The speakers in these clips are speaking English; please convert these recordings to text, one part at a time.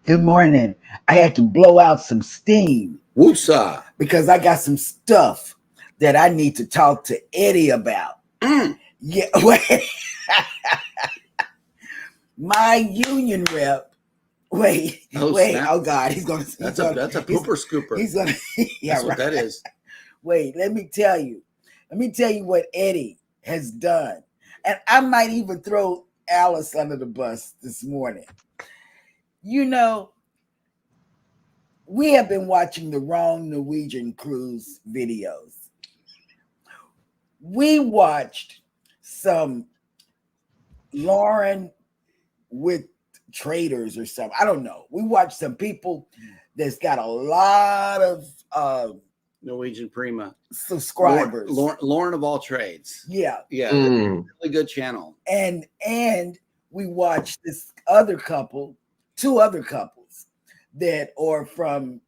Good morning. I had to blow out some steam Woosah. because I got some stuff that I need to talk to Eddie about. Mm. Yeah, wait. My union rep. Oh Wait. snap! Oh God, he's gonna. That's a pooper scooper. He's gonna. Yeah, That's what right. that is. Wait. Let me tell you. Let me tell you what Eddie has done, and I might even throw Alice under the bus this morning. You know, we have been watching the wrong Norwegian cruise videos. We watched some Lauren with traders or something. I don't know. We watched some people that's got a lot of Norwegian Prima. subscribers. Lauren of all trades. Yeah. Yeah. Really good channel. And we watched this other couple, two other couples that are from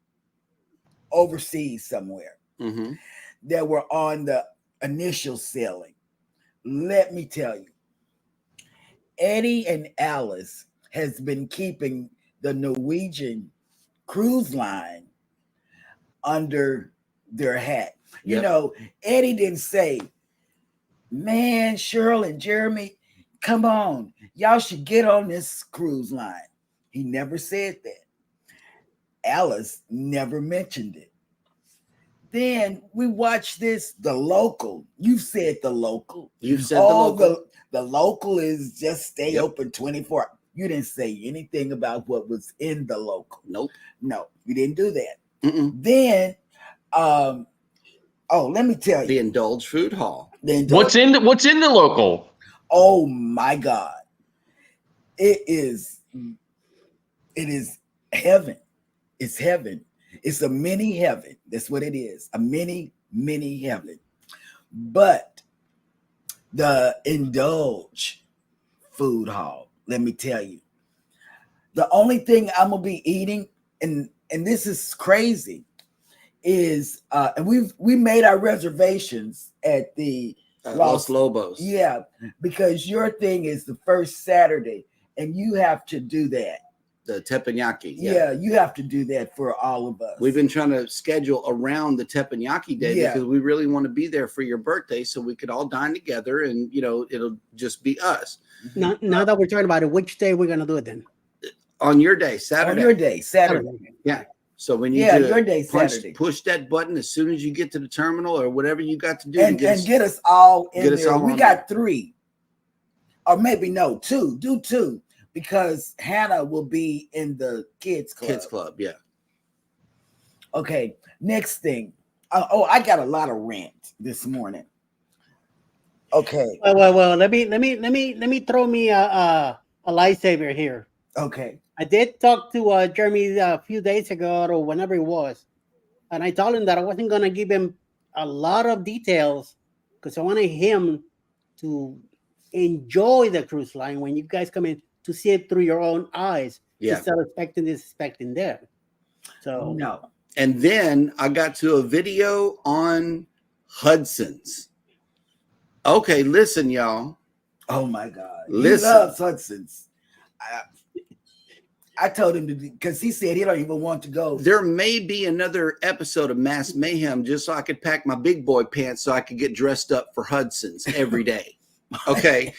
overseas somewhere Mm-hmm. that were on the initial sailing. Let me tell you, Eddie and Alice has been keeping the Norwegian cruise line under their hat. You Yep. know, Eddie didn't say, man, Cheryl and Jeremy, come on, y'all should get on this cruise line. He never said that. Alice never mentioned it. Then we watched this, the local. You said the local. You've said the local. The local is just stay Yep. open 24. You didn't say anything about what was in the local. Nope. No, you didn't do that. Mm-mm. Then, let me tell The you. Indulge Food Hall. What's in the local? Oh my God. It is heaven. It's heaven. It's a mini heaven. That's what it is. A mini heaven. But the Indulge Food Hall, let me tell you, the only thing I'm gonna be eating, and this is crazy, is and we made our reservations at the Los Lobos. Yeah, because your thing is the first Saturday, and you have to do that. The teppanyaki. Yeah, you have to do that for all of us. We've been trying to schedule around the teppanyaki day because we really want to be there for your birthday so we could all dine together and, it'll just be us. Now that we're talking about it, which day we're going to do it then? On your day, Saturday. On your day, Saturday. Yeah. So when you your day, Saturday. Push that button as soon as you get to the terminal or whatever you got to do. And get us all in there. We got there. 3. Or maybe no, 2. Do 2. Because Hannah will be in the kids club. Kids club, yeah. Okay, next thing. I got a lot of rant this morning. Okay. Well. Let me throw me a lightsaber here. Okay. I did talk to Jeremy a few days ago or whenever it was, and I told him that I wasn't going to give him a lot of details because I wanted him to enjoy the cruise line when you guys come in, to see it through your own eyes. Yeah. Instead of expecting this, expecting that. So no. And then I got to a video on Hudson's. Okay, listen, y'all. Oh my God. Listen. He loves Hudson's. I told him to, because he said he don't even want to go. There may be another episode of Mass Mayhem just so I could pack my big boy pants so I could get dressed up for Hudson's every day. Okay.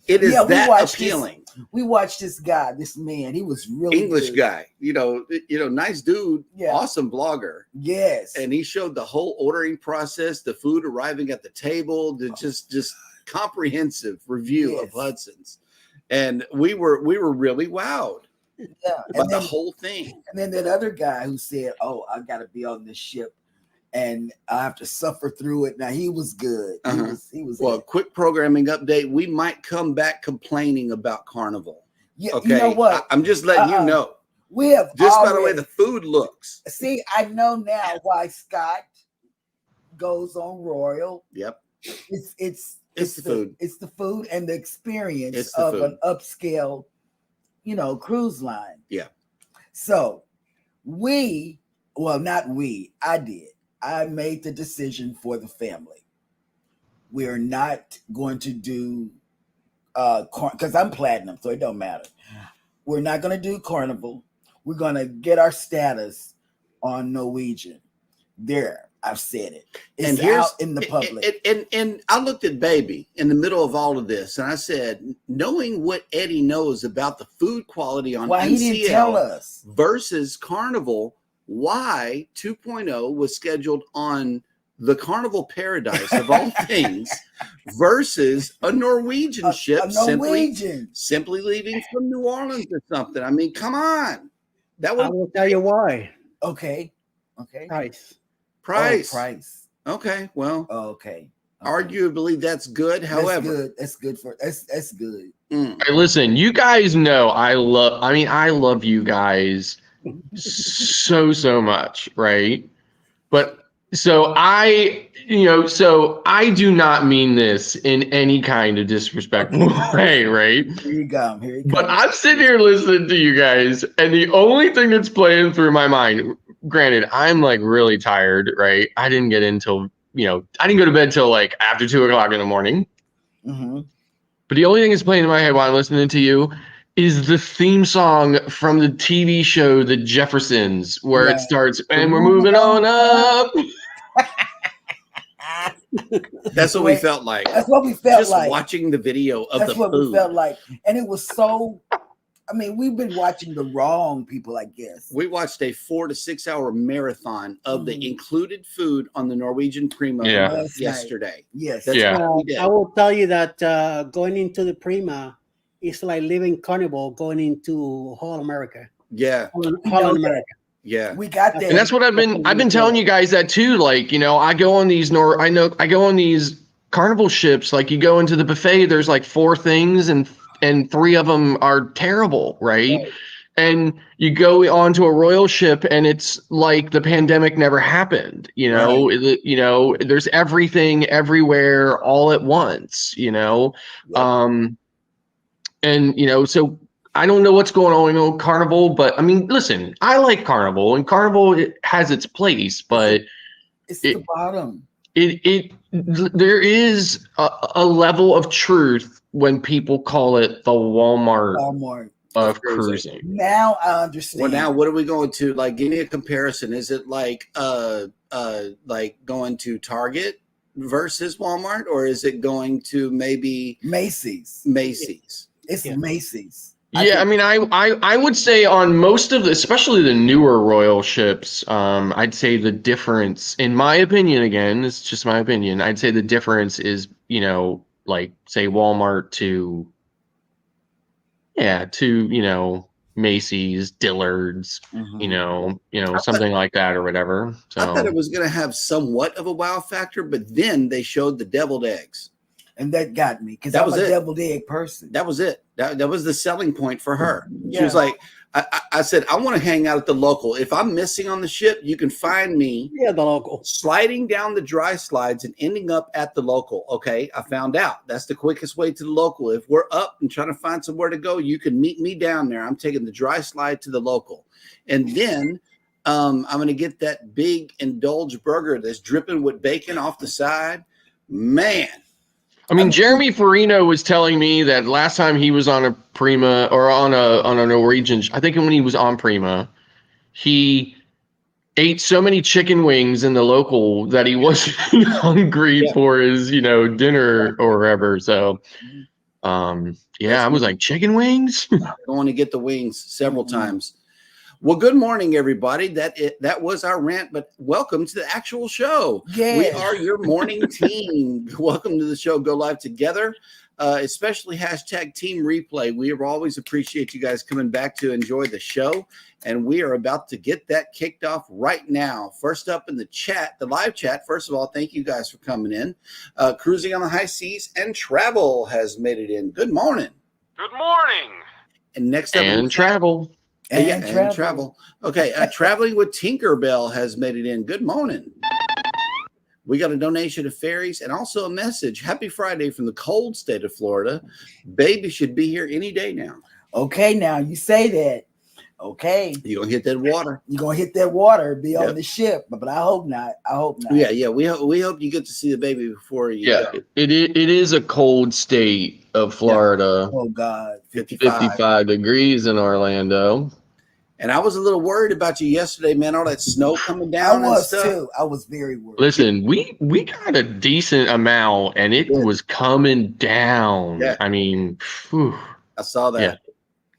It is that appealing. We watched this guy, this man. He was really English good. guy, nice dude, Yeah. awesome blogger. Yes. And he showed the whole ordering process, the food arriving at the table, just comprehensive review of Hudson's. And we were really wowed. Yeah. By the whole thing. And then that other guy who said, "Oh, I got to be on this ship and I have to suffer through it." Now he was good. He was well, quick programming update. We might come back complaining about Carnival. Yeah, okay. You know what? I'm just letting you know. We have just by the way the food looks. See, I know now why Scott goes on Royal. Yep. It's the food. It's the food and the experience of an upscale, cruise line. Yeah. So I did. I made the decision for the family. We are not going to do because I'm platinum, so it don't matter. We're not going to do Carnival. we're gonna get our status on Norwegian. There, I've said it. It's out in the public. And I looked at Baby in the middle of all of this, and I said, knowing what Eddie knows about the food quality on Why NCL he didn't tell us versus Carnival, why 2.0 was scheduled on the Carnival Paradise of all things versus a Norwegian ship, simply leaving from New Orleans or something. I mean, come on. That I will tell you why. Okay. Price. Price. Okay. Well. Okay. Arguably, that's good. However, that's good. That's good. Hey, listen, you guys know I love you guys so much, right? But so I do not mean this in any kind of disrespectful way, right? Here you go. But I'm sitting here listening to you guys, and the only thing that's playing through my mind, granted, I'm like really tired, right? I didn't get until, I didn't go to bed till like after 2:00 in the morning. Mm-hmm. But the only thing that's playing in my head while I'm listening to you is the theme song from the TV show The Jeffersons, where it starts, and we're moving on up. That's what we felt like. That's what we felt just like. Watching the video of That's the what food. We felt like. And it was so, I mean, we've been watching the wrong people, I guess. We watched a 4 to 6 hour marathon of the included food on the Norwegian Prima yesterday. Yes. That's what we did. I will tell you that going into the Prima is like leaving Carnival going into Hall America. Yeah. Hall America. Yeah, we got that, and that's what I've been telling you guys that too. Like, I go on these Carnival ships. Like, you go into the buffet, there's like 4 things, and 3 of them are terrible, right? And you go onto a royal ship, and it's like the pandemic never happened. There's everything everywhere all at once. So. I don't know what's going on in Carnival, but I mean, listen, I like Carnival, and Carnival, it has its place, but it's the bottom. There is a level of truth when people call it the Walmart of cruising. Now I understand. Well, now what are we going to, like? Give me a comparison. Is it like going to Target versus Walmart, or is it going to maybe Macy's? It's Macy's. Yeah, I mean, I would say on most of especially the newer royal ships, I'd say the difference, in my opinion, again, it's just my opinion, I'd say the difference is, like, say Walmart to Macy's, Dillard's, something like that or whatever. So I thought it was going to have somewhat of a wow factor, but then they showed the deviled eggs. And that got me, because I'm a deviled egg person. That was it. That was the selling point for her. She was like, I said, I want to hang out at the local. If I'm missing on the ship, you can find me the local, sliding down the dry slides and ending up at the local. Okay, I found out that's the quickest way to the local. If we're up and trying to find somewhere to go, you can meet me down there. I'm taking the dry slide to the local. And then I'm going to get that big indulge burger that's dripping with bacon off the side. Man. I mean, Jeremy Farino was telling me that last time he was on a Prima or on a Norwegian, I think when he was on Prima, he ate so many chicken wings in the local that he wasn't hungry for his, dinner or whatever. So, I was like, chicken wings? Going to get the wings several times. Well, good morning, everybody. That was our rant, but welcome to the actual show. Yeah. We are your morning team. Welcome to the show. Go live together, especially hashtag Team Replay. We always appreciate you guys coming back to enjoy the show, and we are about to get that kicked off right now. First up in the chat, the live chat. First of all, thank you guys for coming in. Cruising on the High Seas and Travel has made it in. Good morning. Good morning. And next up, and Travel. And travel. Okay, Traveling with Tinkerbell has made it in. Good morning. We got a donation to Ferries and also a message. Happy Friday from the cold state of Florida. Baby should be here any day now. Okay, now you say that. Okay. You're going to hit that water. You're going to hit that water, be on the ship. But I hope not. Yeah. We hope you get to see the baby before you go. It is a cold state of Florida. Oh, God. 55 degrees in Orlando. And I was a little worried about you yesterday, man. All that snow coming I down and was stuff. too. I was very worried. Listen, we got a decent amount, and it Good. was coming down. Yeah. I mean, whew. I saw that. Yeah.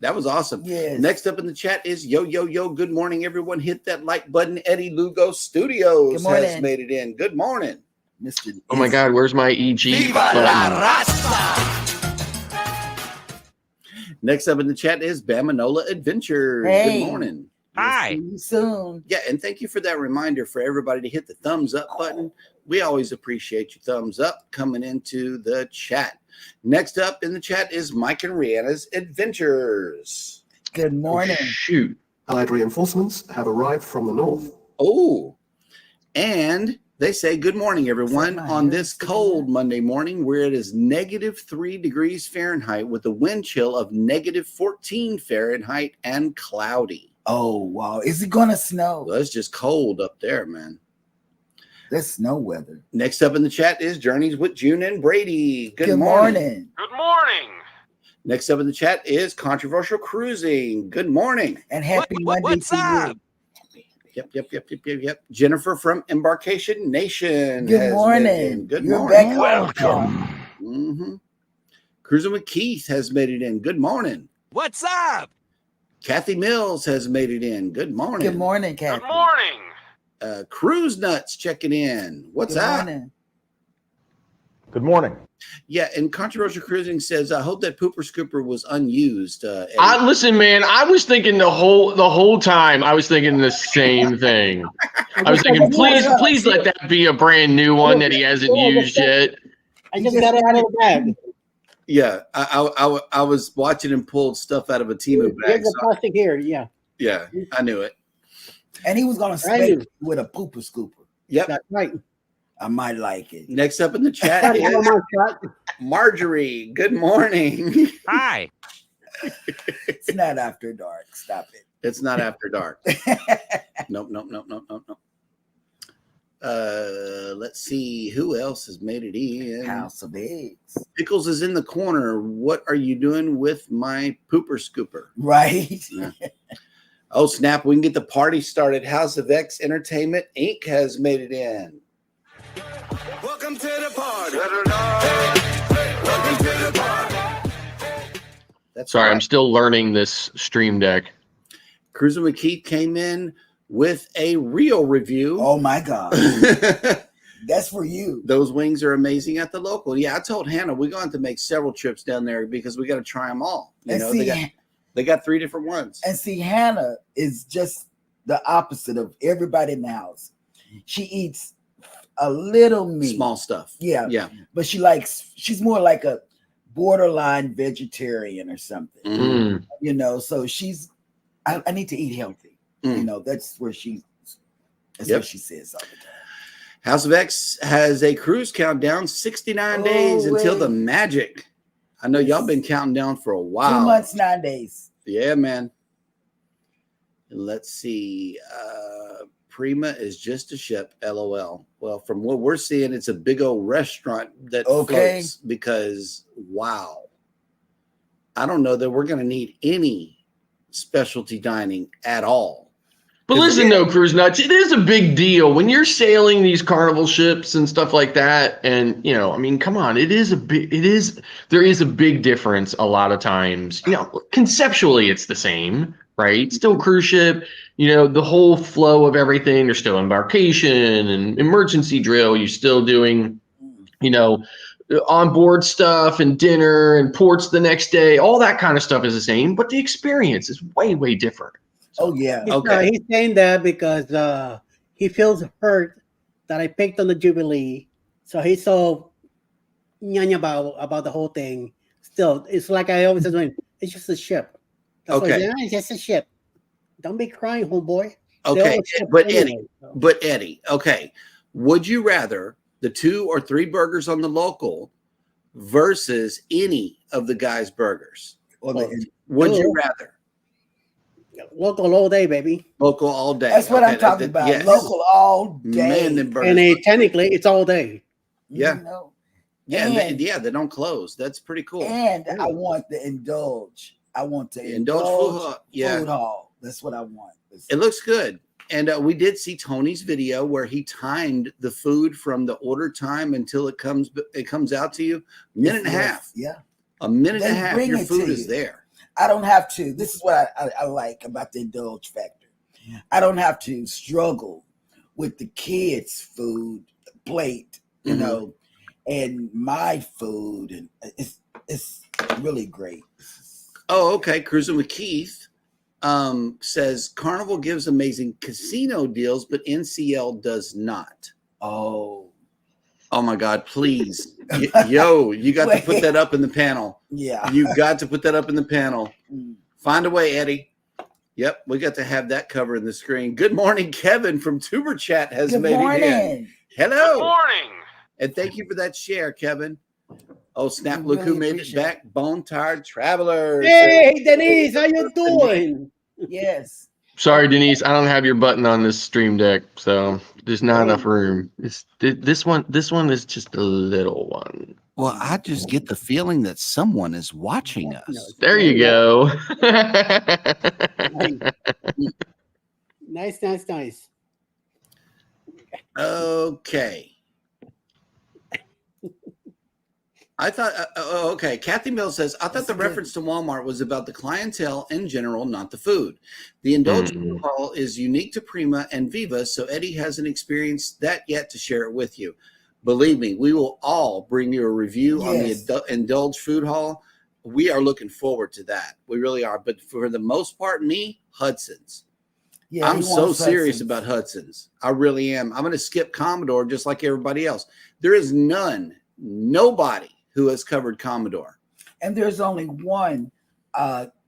That was awesome. Yes. Next up in the chat is yo. Good morning, everyone. Hit that like button. Eddie Lugo Studios Good morning. has made it in. Good morning. Mr. Oh my God, where's my EG Viva la button? Rasta! Next up in the chat is Bamanola Adventures. Hey. Good morning. Hi. See you soon. Yeah, and thank you for that reminder for everybody to hit the thumbs up button. We always appreciate your thumbs up coming into the chat. Next up in the chat is Mike and Rihanna's Adventures. Good morning. Shoot. Allied reinforcements have arrived from the north. Oh, and they say good morning, everyone, Is that my on hair this sticking cold out? Monday morning where it is -3 degrees Fahrenheit with a wind chill of -14 Fahrenheit and cloudy. Oh, wow. Is it going to snow? Well, it's just cold up there, man. That's snow weather. Next up in the chat is Journeys with June and Brady. Good morning. morning. Good morning. Next up in the chat is Controversial Cruising. Good morning. And happy Monday What's to up? Yep. Jennifer from Embarkation Nation. you. Good has morning. made it in. Good You're morning. back Welcome. Mhm. Cruising with Keith has made it in. Good morning. What's up? Kathy Mills has made it in. Good morning. Good morning, Kathy. Good morning. Cruise Nuts checking in. What's Good up? morning. Good morning. Yeah, and Controversial Cruising says, I hope that Pooper Scooper was unused. Eddie. Listen, man, I was thinking the whole time. I was thinking the same thing. I was thinking, please let that be a brand new one that he hasn't used yet. I just got it out of the bag. Yeah, I was watching him pull stuff out of a Timu bag. Here's the So, plastic here. Yeah, yeah, I knew it. And he was going to Right. spank you with a pooper scooper. Yep. that's right. I might like it. Next up in the chat Got it out of is my shot. Marjorie. Good morning. Hi. It's not after dark. Stop it. It's not after dark. Nope. Let's see who else has made it in. House of Eggs. Pickles is in the corner. What are you doing with my pooper scooper? Right? Yeah. Oh, snap. We can get the party started. House of X Entertainment Inc. has made it in. Welcome to the party. Welcome to the party. That's Sorry, right. I'm still learning this stream deck. Cruising with Keith came in with a real review. Oh, my God. That's for you. Those wings are amazing at the local. Yeah, I told Hannah we're going to have to make several trips down there because we got to try them all. You And know, see, they got 3 different ones. and see, Hannah is just the opposite of everybody in the house. She eats a little meat. Small stuff. Yeah. Yeah. But she's more like a borderline vegetarian or something. Mhm. Mm. You know, so I need to eat healthy. Mm. You know, that's what she Yep. says all the time. House of X has a cruise countdown, 69 days until the wait. magic. I know y'all been counting down for a while. 2 months, 9 days. Yeah, man. And let's see. Prima is just a ship, LOL. Well, from what we're seeing, it's a big old restaurant that Okay. floats because, wow. I don't know that we're going to need any specialty dining at all. But listen, though, Cruise Nuts, it is a big deal when you're sailing these carnival ships and stuff like that. And, you know, I mean, come on, there is a big difference a lot of times. You know, conceptually, it's the same, right? Still cruise ship, you know, the whole flow of everything. There's still embarkation and emergency drill. You're still doing, you know, onboard stuff and dinner and ports the next day. All that kind of stuff is the same, but the experience is way, way different. Oh, yeah. Okay. He's saying that because he feels hurt that I picked on the Jubilee. So he's so nyanya about the whole thing. Still, it's like I always say, it's just a ship. That's what Okay. he's saying, it's just a ship. Don't be crying, homeboy. They're Okay. all ships But anyway, so. Eddie, okay. Would you rather the 2 or 3 burgers on the local versus any of the guys' burgers? Or the- Would you rather? Local all day, baby. Local all day. that's what Okay, I'm talking about. yes. Local all day. Man, them burgers. And technically, it's all day. Yeah. You know? Yeah, And- they don't close. That's pretty cool. And I want the indulge. I want to Indulge indulge food hall. Yeah. food hall. That's what I want. It looks good. And we did see Tony's video where he timed the food from the order time until it comes out to you. Minute and a half. Yeah. A minute They and a half. bring Your it food to is you. there. I don't have to. This is what I like about the indulge factor. I don't have to struggle with the kids' food plate, you know, and my food, and it's really great. Oh, okay. Cruising with Keith says Carnival gives amazing casino deals, but NCL does not. Oh my God! Please, yo, you got to put that up in the panel. Yeah, you got to put that up in the panel. Find a way, Eddie. Yep, we got to have that cover in the screen. Good morning, Kevin from Tuber Chat has Good made morning. it in. Hello. Good morning. And thank you for that share, Kevin. Oh, snap. We Look really who made it appreciate back. Bone Tired Travelers. Hey, Denise, how you doing? Yes. Sorry, Denise, I don't have your button on this stream deck, so there's not enough room. This one is just a little one. Well, I just get the feeling that someone is watching us. There you go. Nice. Okay. I thought, okay. Kathy Mills says, I thought the reference to Walmart was about the clientele in general, not the food. The Indulge hall is unique to Prima and Viva, so Eddie hasn't experienced that yet to share it with you. Believe me, we will all bring you a review on the Indulge Food Hall. We are looking forward to that. We really are. But for the most part, Hudson's. Yeah, I'm so serious about Hudson's. I really am. I'm going to skip Commodore just like everybody else. There is nobody who has covered Commodore. And there's only one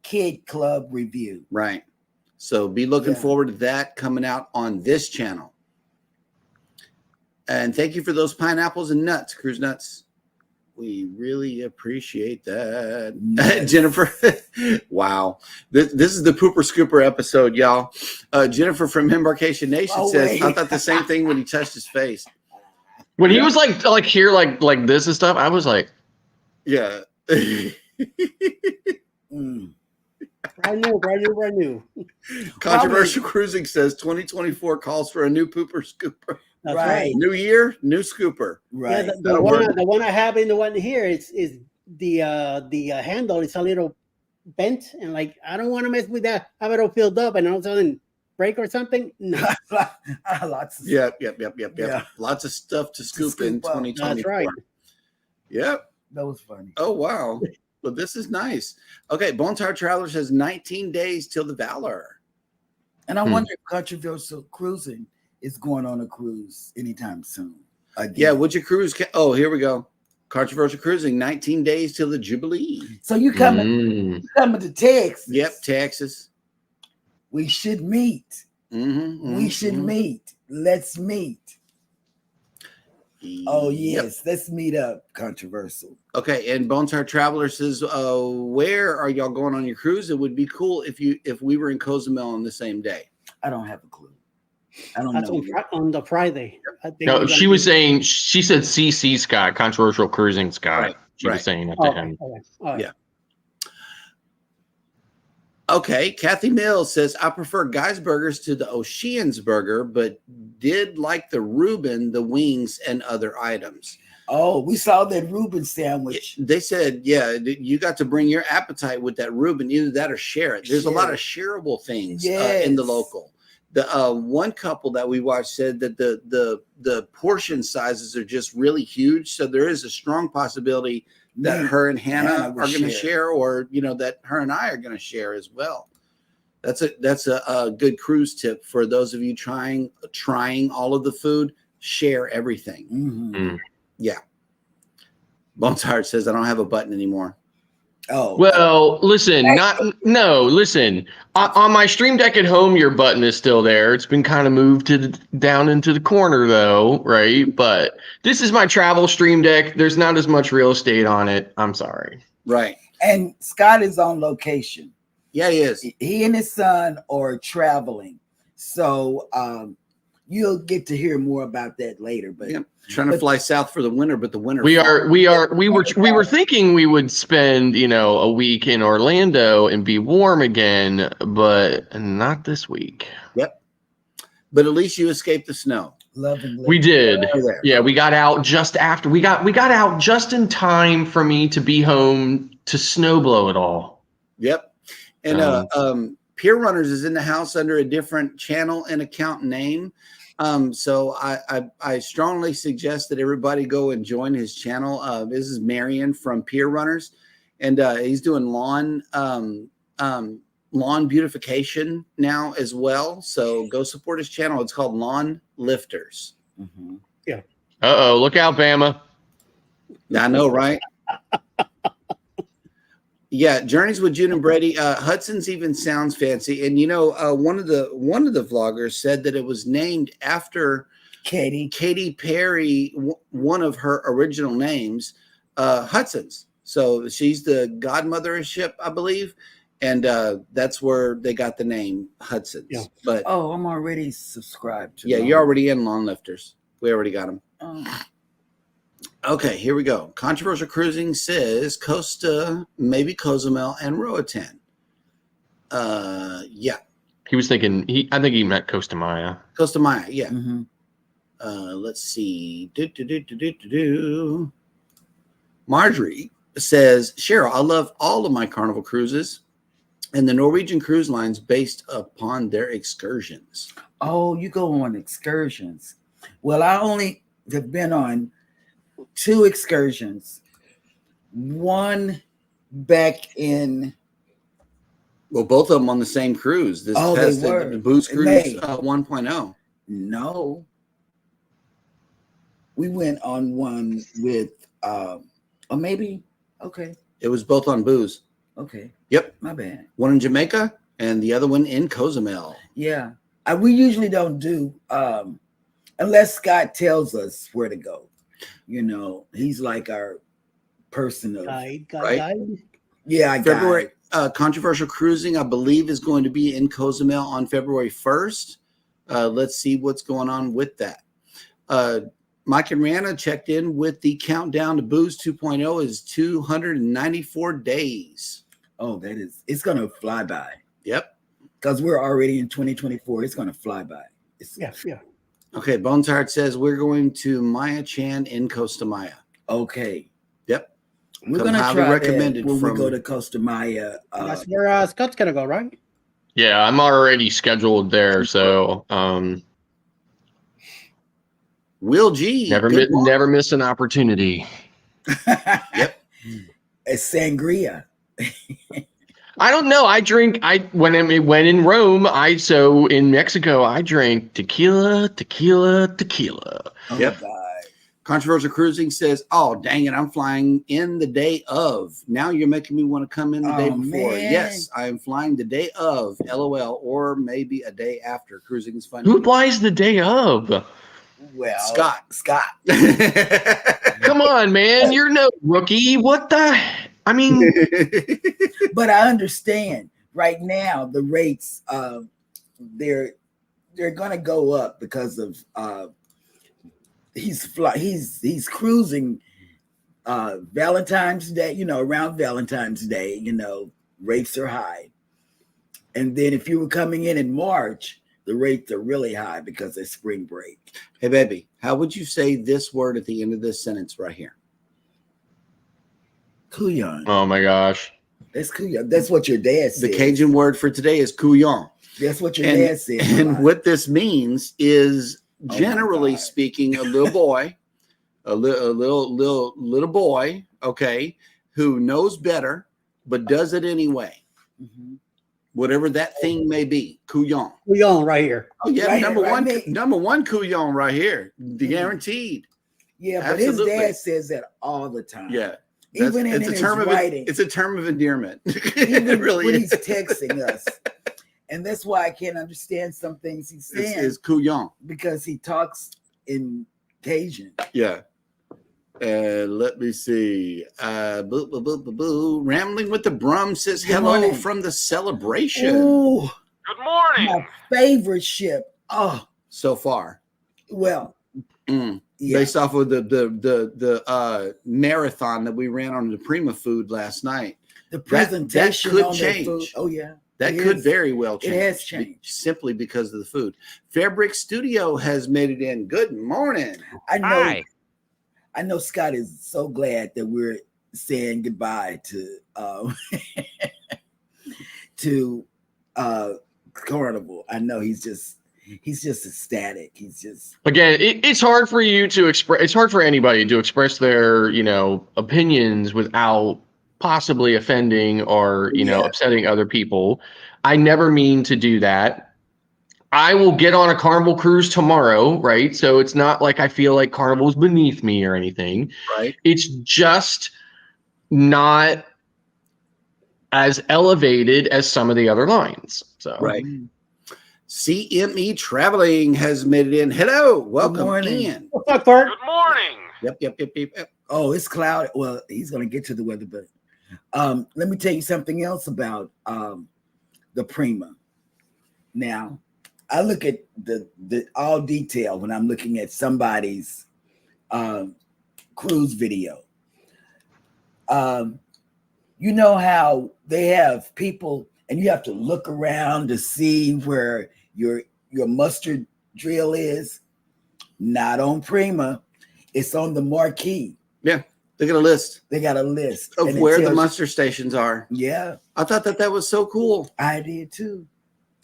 Kid Club review. Right. So be looking forward to that coming out on this channel. And thank you for those pineapples and nuts, Cruise Nuts. We really appreciate that. Yes. Jennifer, wow. This is the Pooper Scooper episode, y'all. Jennifer from Embarkation Nation says, I thought the same thing when he touched his face. When he was like here, like this and stuff, I was like, yeah. Brand new. Controversial Cruising says 2024 calls for a new Pooper Scooper. That's right. New year, new scooper. Right. Yeah, the one I have in the one here is the handle is a little bent, and like I don't want to mess with that. Have it all filled up and all of a sudden break or something. No. Lots of Yep. Yeah. Lots of stuff to scoop in 2024. That's right. Yep. That was funny. Oh wow. Well, this is nice. Okay, Bone Tired Travelers has 19 days till the Valor. And I wonder if Controversial Cruising is going on a cruise anytime soon. Again. Yeah, would you cruise? Oh, here we go. Controversial Cruising, 19 days till the Jubilee. So you coming to Texas? Yep, Texas. We should meet. We should meet. Let's meet. Oh yes, let's meet up. Controversial. Okay, and Bone Tired Traveler says, where are y'all going on your cruise? It would be cool if we were in Cozumel on the same day. I don't have a clue. I don't That's know. on the Friday. No, she said CC Scott, Controversial Cruising Scott. Right, she was saying that to him. Okay. Yeah. Okay, Kathy Mills says, I prefer Guy's Burgers to the Ocean's Burger, but did like the Reuben, the wings, and other items. Oh, we saw that Reuben sandwich. They said, yeah, you got to bring your appetite with that Reuben, either that or share it. There's a lot of shareable things in the local. The one couple that we watched said that the portion sizes are just really huge. So there is a strong possibility that her and Hannah are going to share, or that her and I are going to share as well. That's a good cruise tip for those of you trying all of the food. Share everything. Yeah. Bone Tired says, I don't have a button anymore. Oh well, listen, listen. On my stream deck at home, your button is still there. It's been kind of moved down into the corner, though, right? But this is my travel stream deck. There's not as much real estate on it. I'm sorry. Right. And Scott is on location. Yeah, he is. He and his son are traveling, so you'll get to hear more about that later. But Yeah. Trying to fly south for the winter, but the winter. We were thinking we would spend, a week in Orlando and be warm again, but not this week. Yep. But at least you escaped the snow. We did. There. Yeah, we got out just after we got out just in time for me to be home to snow blow it all. Yep. And Peer Runners is in the house under a different channel and account name. So I strongly suggest that everybody go and join his channel. This is Marion from Peer Runners, and he's doing lawn beautification now as well. So go support his channel. It's called Lawn Lifters. Mm-hmm. Yeah. Look out, Bama. I know, right? Yeah, Journeys with June and Brady. Hudson's even sounds fancy, and one of the vloggers said that it was named after Katy Perry, one of her original names, Hudson's. So she's the godmothership, I believe, and that's where they got the name Hudson's. Yeah. But I'm already subscribed to. yeah, you're already in Lawn Lifters. We already got them. Oh. Okay, here we go. Controversial Cruising says Costa, maybe Cozumel, and Roatan. Yeah. He was thinking. I think he meant Costa Maya. Costa Maya, yeah. Mm-hmm. Let's see. Marjorie says, Cheryl, I love all of my Carnival cruises and the Norwegian cruise lines based upon their excursions. Oh, you go on excursions. Well, I only have been on 2 excursions. One back in. Well, both of them on the same cruise. This They were. the Booze Cruise May. 1.0. No. We went on one with, or maybe, okay, It was both on Booze. okay. Yep. My bad. One in Jamaica and the other one in Cozumel. Yeah. We usually don't do, unless Scott tells us where to go. He's like our person of. Right. Yeah, I February. Controversial Cruising, I believe, is going to be in Cozumel on February 1st. Let's see what's going on with that. Mike and Rihanna checked in with the countdown to Booze 2.0 is 294 days. Oh, it's going to fly by. Yep. Because we're already in 2024. It's going to fly by. Yeah. Okay, Bones Heart says we're going to Maya Chan in Costa Maya. Okay. Yep. We're going to try recommended that when we from- go to Costa Maya. That's where Scott's gonna go, right? Yeah, I'm already scheduled there, so Will G. never miss an opportunity. Yep. It's sangria. I don't know. I drink. When in Rome, in Mexico, I drank tequila. Oh, Yep. God. Controversial Cruising says, oh, dang it, I'm flying in the day of. Now you're making me want to come in the day before. Man. Yes, I am flying the day of, LOL, or maybe a day after. Cruising is fun. Who flies the day of? Well, Scott. Come on, man. You're no rookie. What the? I mean, but I understand right now the rates, they're going to go up because of he's cruising Valentine's Day, around Valentine's Day, rates are high. And then if you were coming in March, the rates are really high because of spring break. Hey, baby, how would you say this word at the end of this sentence right here? Couillon. oh my gosh. That's couillon. That's what your dad said. The Cajun word for today is couillon. That's what your dad said. And what this means is, Oh, generally my God. speaking, a little boy, a little boy, okay, who knows better but does it anyway. Mhm. Whatever that thing may be, couillon. We on right here. Oh yeah, Right, number right, one couillon right here, guaranteed. Yeah, but Absolutely. his dad says that all the time. Yeah, Even in his writing. It's a term of endearment. Even It really when is. he's texting us. And that's why I can't understand some things he's saying It's couillon. because he talks in Cajun. Yeah. Let me see. Boo, boo, boo, boo, boo. Rambling with the Brum says Good hello morning. from the celebration. Ooh, Good morning. my favorite ship. Oh, so far. Well, yeah. Based off of the marathon that we ran on the Prima food last night. The presentation could on change. that food. Oh yeah. That It could is. very well change. It has changed. Simply because of the food. Fairbrick Studio has made it in. Good morning. I know Scott is so glad that we're saying goodbye to to Carnival. I know he's just ecstatic. He's just Again, it's hard for you to express. It's hard for anybody to express their, opinions without possibly offending or, upsetting other people. I never mean to do that. I will get on a Carnival cruise tomorrow, right? So it's not like I feel like Carnival's beneath me or anything. Right. It's just not as elevated as some of the other lines. So Right. CME Traveling has made it in. Hello, welcome morning. in. What's up, Kurt? Good morning. Yep. oh, it's cloudy. Well, he's gonna get to the weather, but let me tell you something else about the Prima. Now, I look at the all detail when I'm looking at somebody's cruise video. You know how they have people, and you have to look around to see where your mustard drill is. Not on Prima, it's on the marquee. Yeah, they got a list. They got a list Of and it where the tells- muster stations are. Yeah, I thought that was so cool. I did too.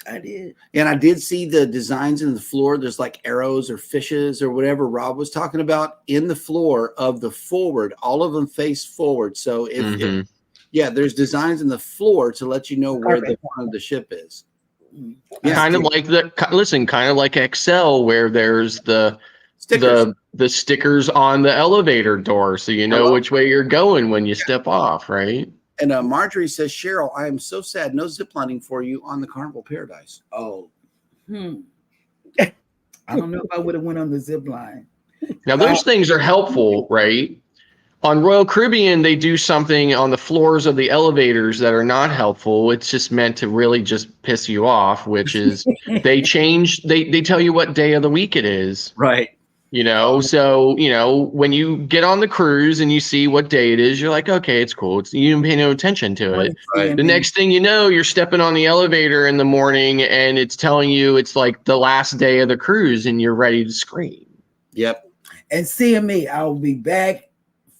I did. And I did see the designs in the floor. There's like arrows or fishes or whatever Rob was talking about in the floor of the forward. All of them face forward. So if there's designs in the floor to let you know where the front of the ship is. Yeah. kind of like Excel, where there's the Stickers. the stickers on the elevator door, so you know which way you're going when you step off, right? And Marjorie says, Cheryl, I am so sad. No ziplining for you on the Carnival Paradise. Oh, I don't know if I would have went on the zip line. Now those things are helpful, right? On Royal Caribbean, they do something on the floors of the elevators that are not helpful. It's just meant to really just piss you off, which is they tell you what day of the week it is. Right. So, when you get on the cruise and you see what day it is, you're like, okay, it's cool. You don't pay no attention to it. Right. The next thing you know, you're stepping on the elevator in the morning and it's telling you it's like the last day of the cruise and you're ready to scream. Yep. And seeing me, I'll be back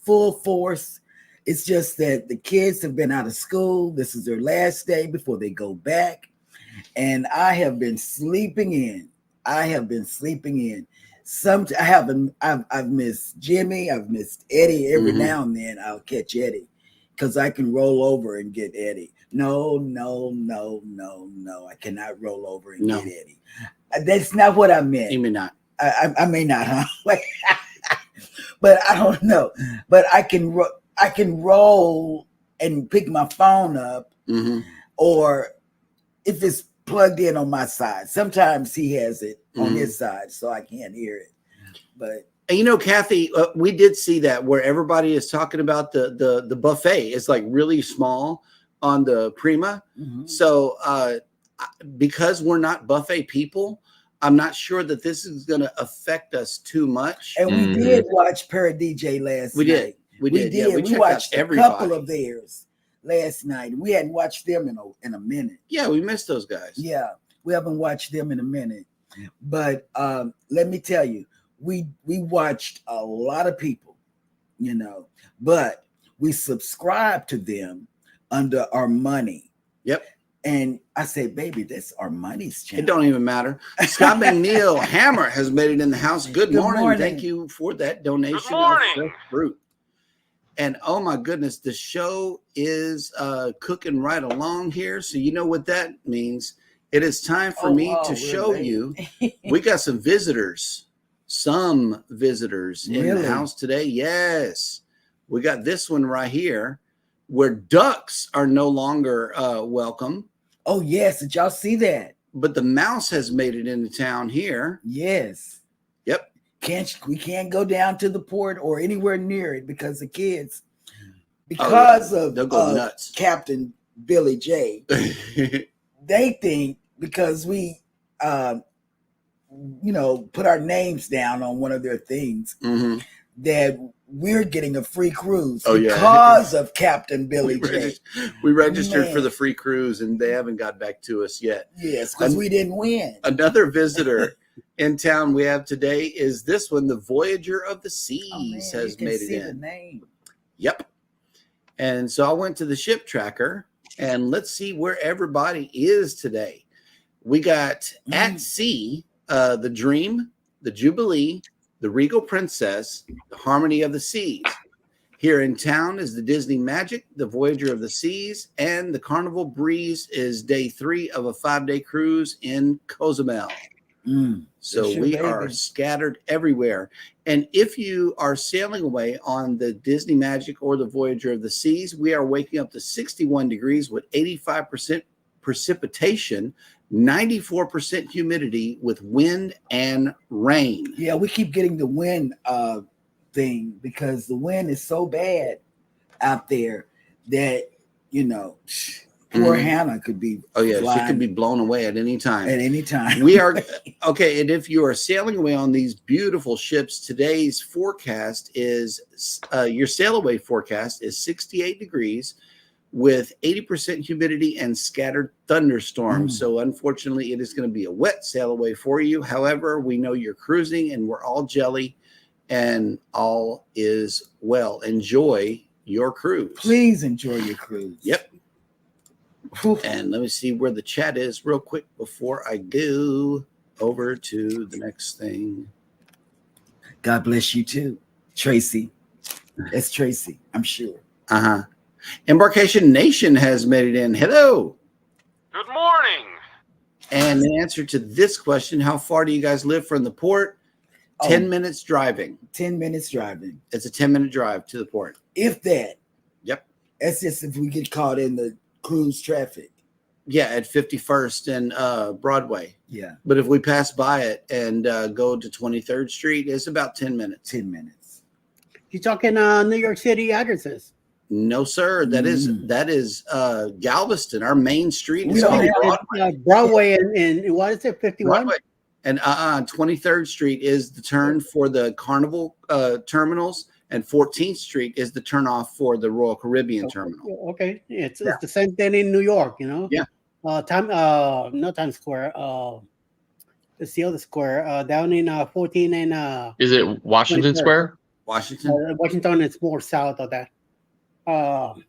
full force. It's just that the kids have been out of school. This is their last day before they go back. And I have been sleeping in. I've missed Jimmy. I've missed Eddie. Every now and then I'll catch Eddie because I can roll over and get Eddie. No. I cannot roll over and get Eddie. That's not what I meant. You may not. I may not, huh? But I don't know. But I can roll and pick my phone up, or if it's plugged in on my side. Sometimes he has it on his side, so I can't hear it. But and Kathy, we did see that where everybody is talking about the buffet is like really small on the Prima. So because we're not buffet people, I'm not sure that this is going to affect us too much. And we did watch Paradij last night. We did. Yeah, we watched a couple of theirs last night. We hadn't watched them in a minute. Yeah, we missed those guys. Yeah, we haven't watched them in a minute. But let me tell you, we watched a lot of people, but we subscribed to them under our money. Yep. And I say, baby, that's our money's channel. It don't even matter. Scott McNeil Hammer has made it in the house. Good morning. Thank you for that donation. Good morning. Of fresh fruit. And oh my goodness, the show is cooking right along here. So you know what that means. It is time for me to show you. We got some visitors in the house today. Yes. We got this one right here where ducks are no longer welcome. Oh, yes. Did y'all see that? But the mouse has made it into town here. Yes. Yep. We can't go down to the port or anywhere near it because the kids, they'll go nuts. Captain Billy J, they think because we put our names down on one of their things, Mm-hmm. that we're getting a free cruise Oh, yeah. because of Captain Billy J. We registered for Man. the free cruise, and they haven't got back to us yet. Yes, because we didn't win. Another visitor in town we have today is this one, the Voyager of the Seas, Oh, man, has you can made see it the in. name. Yep. And so I went to the ship tracker, and let's see where everybody is today. We got at sea, the Dream, the Jubilee, the Regal Princess, the Harmony of the Seas. Here in town is the Disney Magic, the Voyager of the Seas, and the Carnival Breeze is day 3 of a 5-day cruise in Cozumel. So That's your we baby. are scattered everywhere. And if you are sailing away on the Disney Magic or the Voyager of the Seas, we are waking up to 61 degrees with 85% precipitation, 94% humidity with wind and rain. Yeah, we keep getting the wind thing because the wind is so bad out there that, poor Hannah could be Oh, yeah, flying she could be blown away at any time. at any time. We are okay. And if you are sailing away on these beautiful ships, today's forecast is your sail away forecast is 68 degrees with 80% humidity and scattered thunderstorms. So unfortunately, it is going to be a wet sail away for you. However, we know you're cruising and we're all jelly and all is well. Enjoy your cruise. Please enjoy your cruise. Yep. And let me see where the chat is real quick before I go over to the next thing. God bless you too, Tracy. That's Tracy, I'm sure. Uh-huh. Embarkation Nation has made it in. Hello. Good morning. And the answer to this question, how far do you guys live from the port? 10 minutes driving. 10 minutes driving. It's a 10-minute drive to the port. If that. Yep. That's just if we get caught in the cruise traffic. Yeah, at 51st and Broadway. Yeah. But if we pass by it and go to 23rd Street, it's about 10 minutes. 10 minutes. You talking New York City addresses? No, sir. That is Galveston. Our main street We is don't on have- Broadway and what is it, 51? Broadway. And 23rd Street is the turn for the Carnival terminals, and 14th Street is the turnoff for the Royal Caribbean terminal. Okay, it's the same thing in New York, Yeah. not Times Square. It's the other square down in 14 and Is it Washington 23rd. Square? Washington. Washington is more south of that. Don't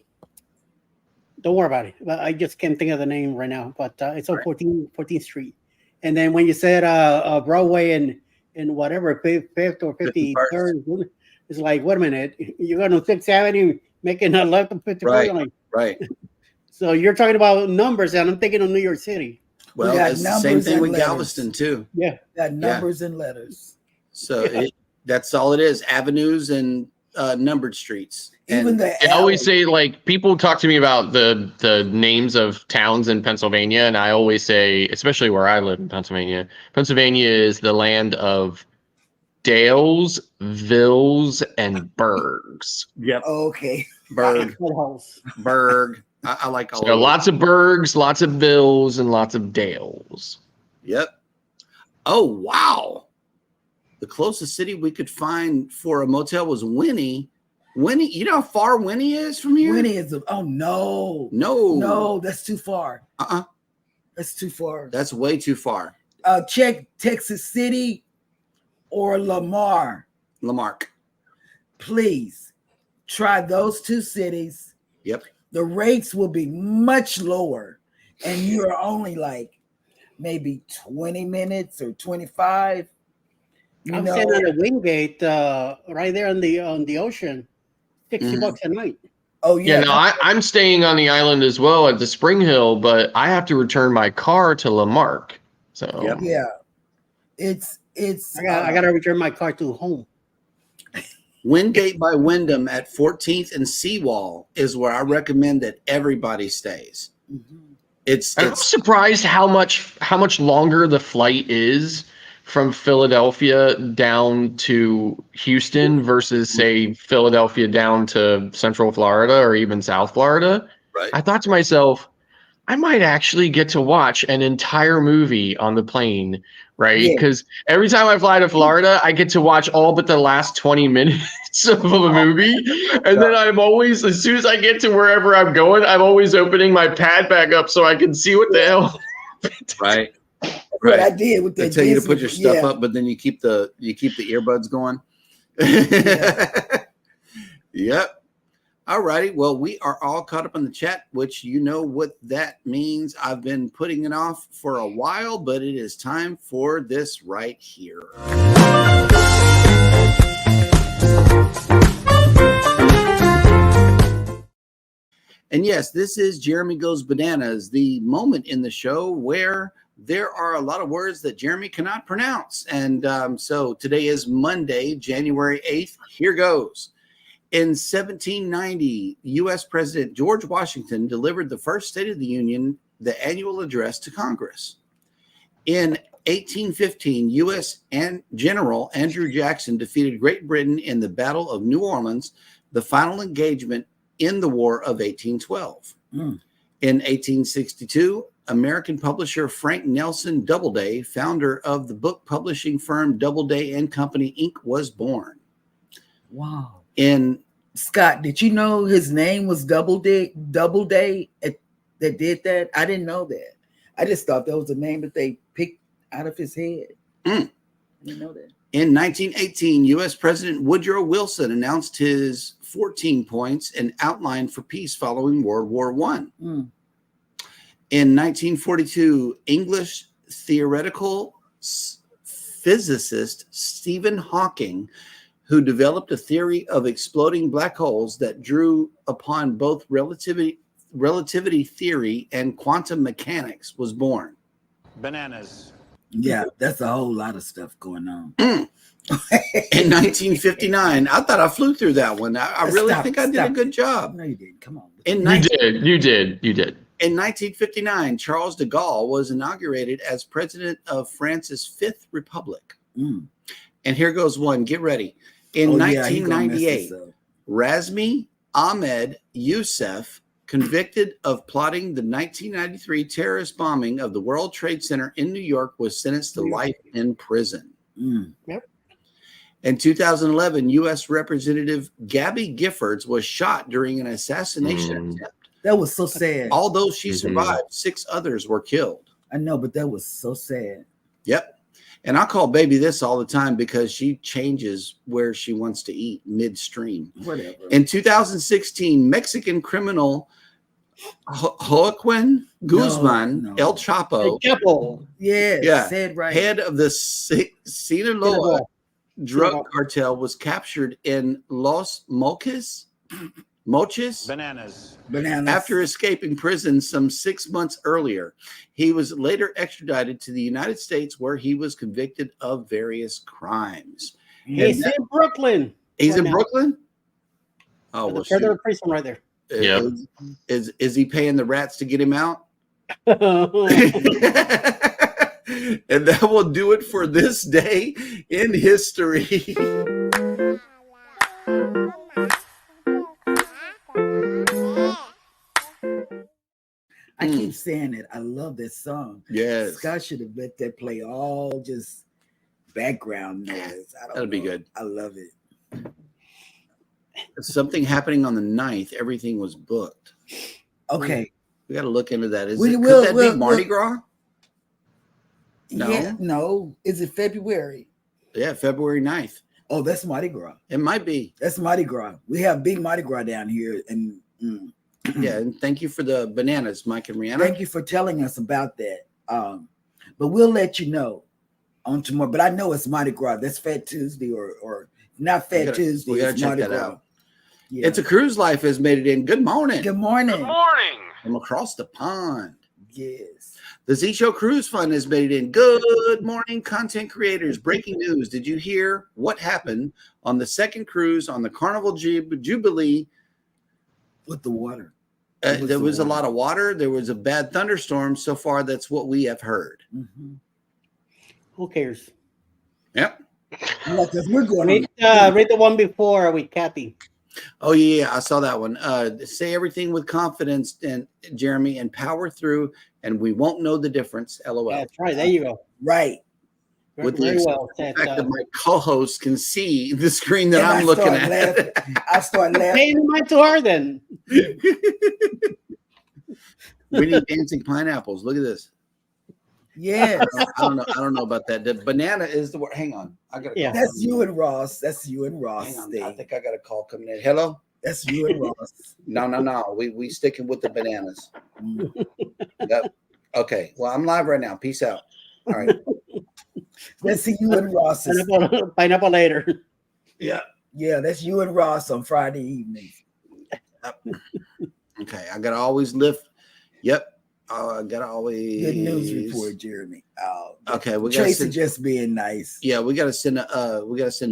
worry about it. But I just can't think of the name right now. But it's on 14th Street. And then when you said Broadway and whatever 5th or 53rd, it's like, wait a minute, you're going to 6th Avenue making a left of 53rd. Right. So you're talking about numbers, and I'm thinking of New York City. Well, We got it's the same numbers thing and with letters. Galveston too. Yeah. Got numbers and letters. So that's all it is: avenues and numbered streets. Even And the I always alley- say, like, people talk to me about the names of towns in Pennsylvania, and I always say, especially where I live in Pennsylvania, Pennsylvania is the land of dales, villes, and bergs. yep, Okay. Berg, House. Berg. I like all So of lots of bergs, lots of villes, and lots of dales. Yep. Oh wow! The closest city we could find for a motel was Winnie. Winnie, you know how far Winnie is from here? Winnie is no, that's too far. That's too far. That's way too far. Check Texas City or Lamar. Lamarck. Please try those two cities. Yep. The rates will be much lower, and you are only like maybe 20 minutes or 25. I'm staying on the Wingate, right there on the ocean. $60 a night. Oh yeah. Yeah, no, I'm staying on the island as well at the Spring Hill, but I have to return my car to Lamarck. So Yep. Yeah. It's I gotta return my car to home. Wingate by Wyndham at 14th and Seawall is where I recommend that everybody stays. I'm surprised how much longer the flight is from Philadelphia down to Houston versus, say, Philadelphia down to Central Florida or even South Florida. Right. I thought to myself, I might actually get to watch an entire movie on the plane, right? Yeah. Because every time I fly to Florida, I get to watch all but the last 20 minutes of a movie. And then I'm always, as soon as I get to wherever I'm going, I'm always opening my pad back up so I can see what the hell. Right. What I did with They that tell you to Disney- put your stuff yeah. up, but then you keep the earbuds going. Yep. All righty. Well, we are all caught up on the chat, which you know what that means. I've been putting it off for a while, but it is time for this right here. And yes, this is Jeremy Goes Bananas, the moment in the show where there are a lot of words that Jeremy cannot pronounce. And so today is Monday, January 8th. Here goes. In 1790, U.S. President George Washington delivered the first State of the Union, the annual address to Congress. In 1815, U.S. General Andrew Jackson defeated Great Britain in the Battle of New Orleans, the final engagement in the War of 1812. In 1862, American publisher Frank Nelson Doubleday, founder of the book publishing firm Doubleday and Company, Inc., was born. Wow. In Scott, did you know his name was Doubleday that did that? I didn't know that. I just thought that was a name that they picked out of his head. I didn't know that. In 1918, U.S. President Woodrow Wilson announced his 14 points and outline for peace following World War I. In 1942, English theoretical physicist Stephen Hawking, who developed a theory of exploding black holes that drew upon both relativity theory and quantum mechanics, was born. Bananas. Yeah, that's a whole lot of stuff going on. In 1959, I thought I flew through that one. I really think I did a good job. No, you didn't. Come on. In You did. In 1959, Charles de Gaulle was inaugurated as president of France's Fifth Republic. And here goes one. Get ready. In 1998, Razmi Ahmed Youssef, convicted of plotting the 1993 terrorist bombing of the World Trade Center in New York, was sentenced to life in prison. Yep. In 2011, U.S. Representative Gabby Giffords was shot during an assassination attempt. That was so sad. Although she survived, 6 others were killed. I know, but that was so sad. Yep. And I call baby this all the time because she changes where she wants to eat midstream. Whatever. In 2016, Mexican criminal Joaquin Guzman, El Chapo, Yes, said right. head of the Sinaloa drug cartel, was captured in Los Mochis Bananas. after escaping prison some 6 months earlier. He was later extradited to the United States, where he was convicted of various crimes. He's in Brooklyn. He's in Brooklyn? Oh, well, federal prison right there. Yep. Is he paying the rats to get him out? And that will do it for this day in history. I keep saying it. I love this song. Yes. Scott should have let that play all just background noise. That'll be good. I love it. Something happening on the 9th. Everything was booked. Okay. We got to look into that. Could that be Mardi Gras? No. Yeah, no. Is it February? Yeah, February 9th. Oh, that's Mardi Gras. It might be. That's Mardi Gras. We have big Mardi Gras down here. And yeah, and thank you for the bananas, Mike and Rihanna. Thank you for telling us about that. But we'll let you know on tomorrow. But I know it's Mardi Gras. That's Fat Tuesday or not Fat Tuesday. We gotta check Mardi that Gras. out. Yeah. It's a Cruise Life has made it in. Good morning. Good morning. Good morning. From across the pond. Yes. The Z Show Cruise Fund has made it in. Good morning, content creators. Breaking news. Did you hear what happened on the second cruise on the Carnival Jubilee? With the water. There was a lot of water. There was a bad thunderstorm. So far, that's what we have heard. Who cares? Yep. Yeah, because we're going read the one before with Kathy. Oh yeah, I saw that one. Say everything with confidence, and Jeremy, and power through, and we won't know the difference. LOL. That's right. There you go. Right. With the Very well said. fact that my co-host can see the screen that And I'm I looking start at. laughing. I start laughing. Hey, mine to her then. We need dancing pineapples. Look at this. Yes. I don't know about that. The banana is the word. Hang on. I got a Yeah. call. That's you and Ross. That's you and Ross. Hang on. I Steve. think I got a call coming in. Hello? That's you and Ross. No. We sticking with the bananas. Mm. Yep. Okay. Well, I'm live right now. Peace out. All right. Let's see you and Ross. Pineapple later. Yeah. Yeah, that's you and Ross on Friday evening. Okay. I gotta always lift. Yep. I gotta always Good news report, Jeremy. Okay, we gotta Tracy send, just being nice. yeah, we gotta send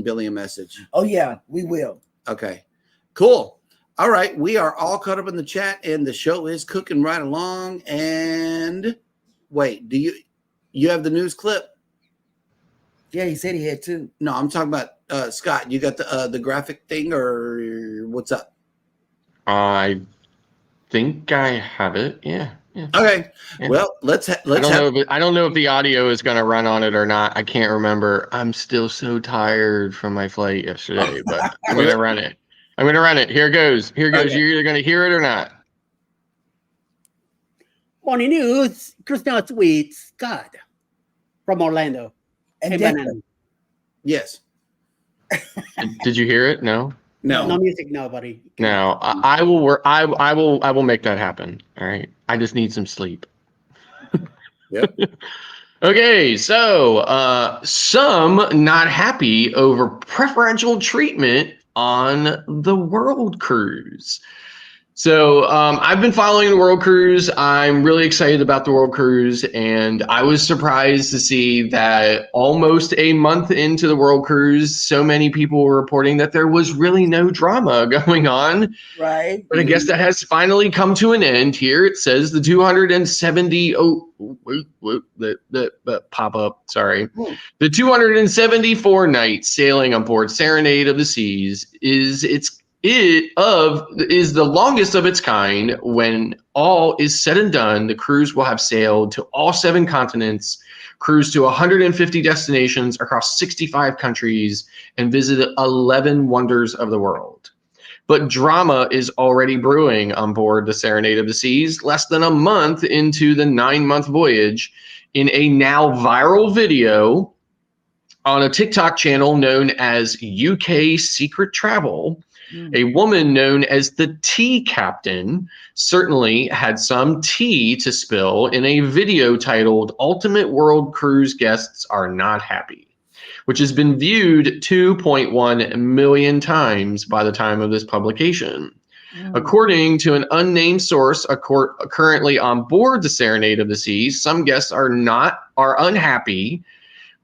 Billy a message. Oh yeah, we will. Okay, cool. All right, we are all caught up in the chat, and the show is cooking right along. And wait, do you have the news clip? Yeah, he said he had two. No, I'm talking about Scott. You got the graphic thing, or what's up? I think I have it. Yeah. Okay, Yeah. well, let's I don't know if the audio is going to run on it or not. I can't remember. I'm still so tired from my flight yesterday, but I'm going to run it. Here goes. Okay. You're either going to hear it or not. Morning news. Chris Now tweets Scott from Orlando. And Hey, then, banana. Yes. Did you hear it? No. No music, nobody. No. I will work. I will make that happen. All right. I just need some sleep. Yep. Okay, so some not happy over preferential treatment on the World Cruise. So I've been following the World Cruise. I'm really excited about the World Cruise, and I was surprised to see that almost a month into the World Cruise, so many people were reporting that there was really no drama going on. right? But I guess that has finally come to an end here. It says the 270 pop up. Sorry. The 274 nights sailing on board Serenade of the Seas is the longest of its kind. When all is said and done, the cruise will have sailed to all 7 continents, cruised to 150 destinations across 65 countries, and visited 11 wonders of the world. But drama is already brewing on board the Serenade of the Seas, less than a month into the 9-month voyage. In a now viral video on a TikTok channel known as UK Secret Travel, a woman known as the Tea Captain certainly had some tea to spill in a video titled Ultimate World Cruise Guests Are Not Happy, which has been viewed 2.1 million times by the time of this publication. According to an unnamed source currently on board the Serenade of the Seas, some guests are unhappy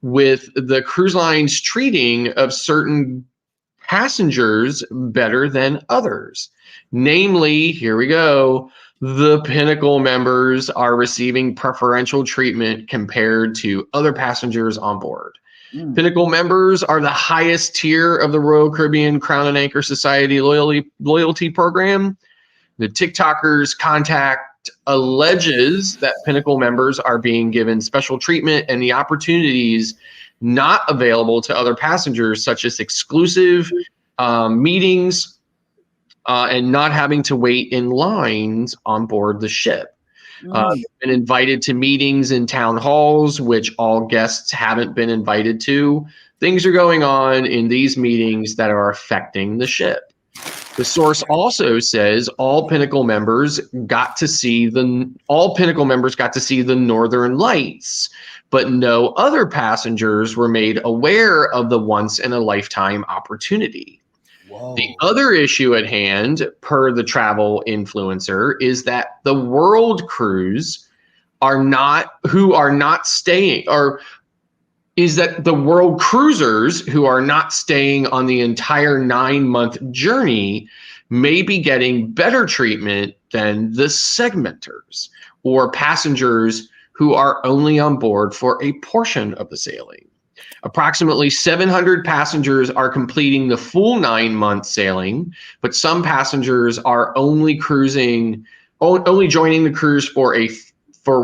with the cruise line's treating of certain passengers better than others. Namely, here we go, the Pinnacle members are receiving preferential treatment compared to other passengers on board. Pinnacle members are the highest tier of the Royal Caribbean Crown and Anchor Society loyalty program. The TikToker's contact alleges that Pinnacle members are being given special treatment and the opportunities not available to other passengers, such as exclusive meetings and not having to wait in lines on board the ship. Been invited to meetings in town halls, which all guests haven't been invited to. Things are going on in these meetings that are affecting the ship. The source also says all Pinnacle members got to see the Northern Lights, but no other passengers were made aware of the once-in-a-lifetime opportunity. Whoa. The other issue at hand, per the travel influencer, is that the World Cruise is that the world cruisers who are not staying on the entire 9-month journey may be getting better treatment than the segmenters, or passengers who are only on board for a portion of the sailing. Approximately 700 passengers are completing the full 9-month sailing, but some passengers are only joining the cruise for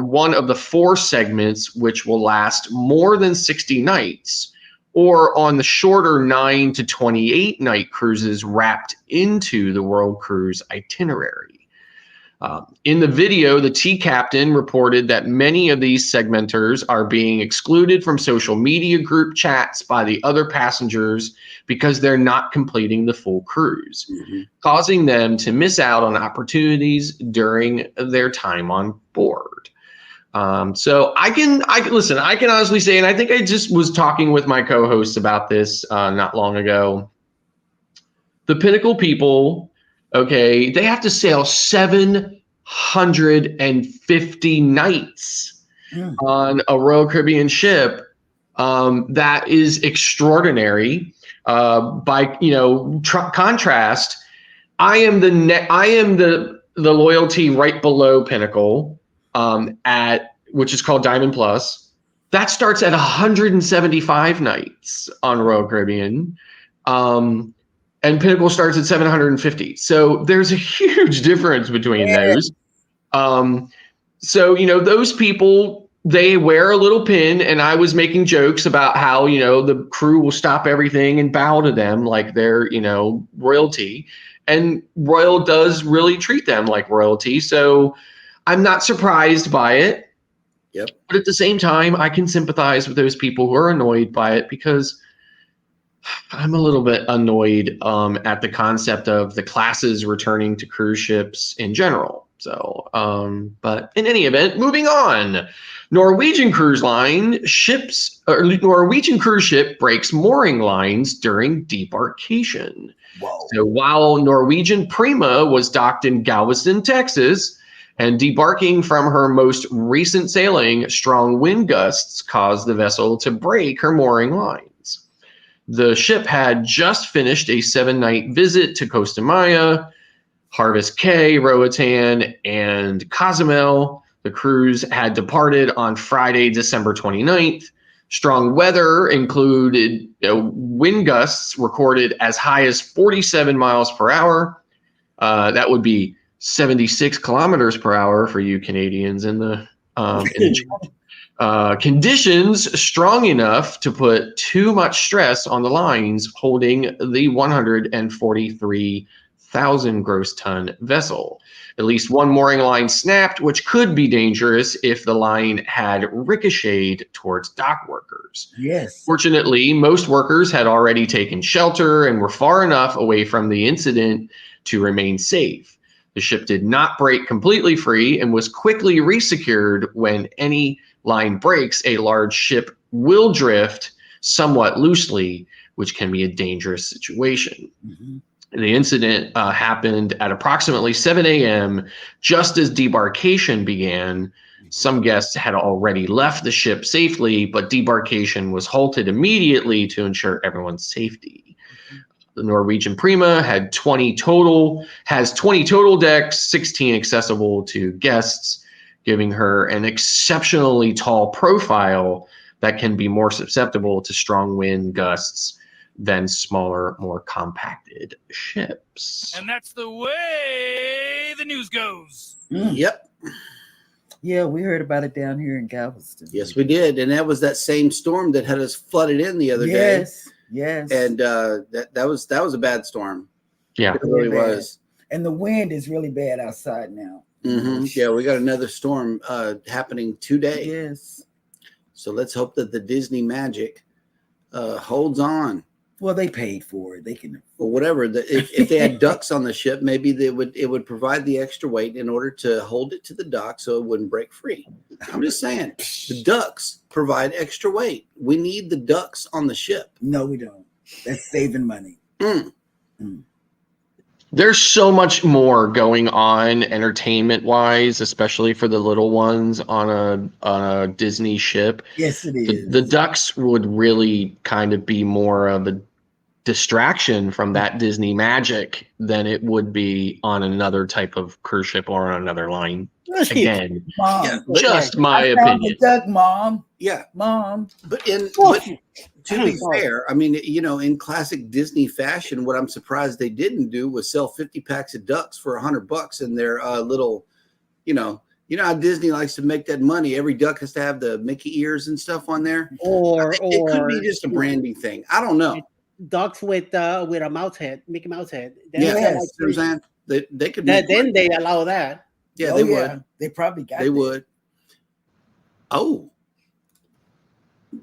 one of the 4 segments, which will last more than 60 nights, or on the shorter 9 to 28 night cruises wrapped into the World Cruise itinerary. In the video, the Tea Captain reported that many of these segmenters are being excluded from social media group chats by the other passengers because they're not completing the full cruise, causing them to miss out on opportunities during their time on board. So I can listen, I can honestly say, and I think I just was talking with my co-host about this not long ago. The Pinnacle people, okay, they have to sail 750 nights on a Royal Caribbean ship. That is extraordinary. By contrast, I am the loyalty right below Pinnacle, which is called Diamond Plus. That starts at 175 nights on Royal Caribbean. And Pinnacle starts at 750. So there's a huge difference between those. So, those people, they wear a little pin, and I was making jokes about how, the crew will stop everything and bow to them like they're, royalty. And Royal does really treat them like royalty. So I'm not surprised by it. Yep. But at the same time, I can sympathize with those people who are annoyed by it, because I'm a little bit annoyed at the concept of the classes returning to cruise ships in general. So, but in any event, moving on. Norwegian cruise ship breaks mooring lines during debarkation. Whoa. So while Norwegian Prima was docked in Galveston, Texas, and debarking from her most recent sailing, strong wind gusts caused the vessel to break her mooring lines. The ship had just finished a 7-night visit to Costa Maya, Harvest Cay, Roatan, and Cozumel. The cruise had departed on Friday, December 29th. Strong weather included wind gusts recorded as high as 47 miles per hour. That would be 76 kilometers per hour for you Canadians in the chat. Conditions strong enough to put too much stress on the lines holding the 143,000 gross ton vessel. At least one mooring line snapped, which could be dangerous if the line had ricocheted towards dock workers. Yes. Fortunately, most workers had already taken shelter and were far enough away from the incident to remain safe. The ship did not break completely free and was quickly resecured. When any line breaks, a large ship will drift somewhat loosely, which can be a dangerous situation. The incident happened at approximately 7 a.m. just as debarkation began. Some guests had already left the ship safely, but debarkation was halted immediately to ensure everyone's safety. The Norwegian Prima has 20 total decks, 16 accessible to guests, giving her an exceptionally tall profile that can be more susceptible to strong wind gusts than smaller, more compacted ships. And that's the way the news goes. Yep. Yeah, we heard about it down here in Galveston. Yes, we did. And that was that same storm that had us flooded in the other day. Yes. And that was a bad storm. Yeah. It really was. And the wind is really bad outside now. Yeah, we got another storm happening today. Yes. So let's hope that the Disney magic holds on. Well, they paid for it. They can. Or whatever. If they had ducks on the ship, maybe it would provide the extra weight in order to hold it to the dock so it wouldn't break free. I'm just saying, the ducks provide extra weight. We need the ducks on the ship. No, we don't. That's saving money. There's so much more going on entertainment-wise, especially for the little ones on a Disney ship. Yes, it is. The ducks would really kind of be more of a distraction from that Disney magic than it would be on another type of cruise ship or on another line. Again, Mom, Yeah, just my I found the opinion. duck, Mom. Yeah, Mom. but Oh, to be sorry. fair, I mean, in classic Disney fashion, what I'm surprised they didn't do was sell 50 packs of ducks for $100 in their little, how Disney likes to make that money. Every duck has to have the Mickey ears and stuff on there. It could be just a branding thing. I don't know. Ducks with a mouse head, Mickey Mouse head. Yeah, Yes. you know what I'm saying? They could Then make money. they allow that. Yeah, Oh, they yeah. would. They probably got They that. would. Oh,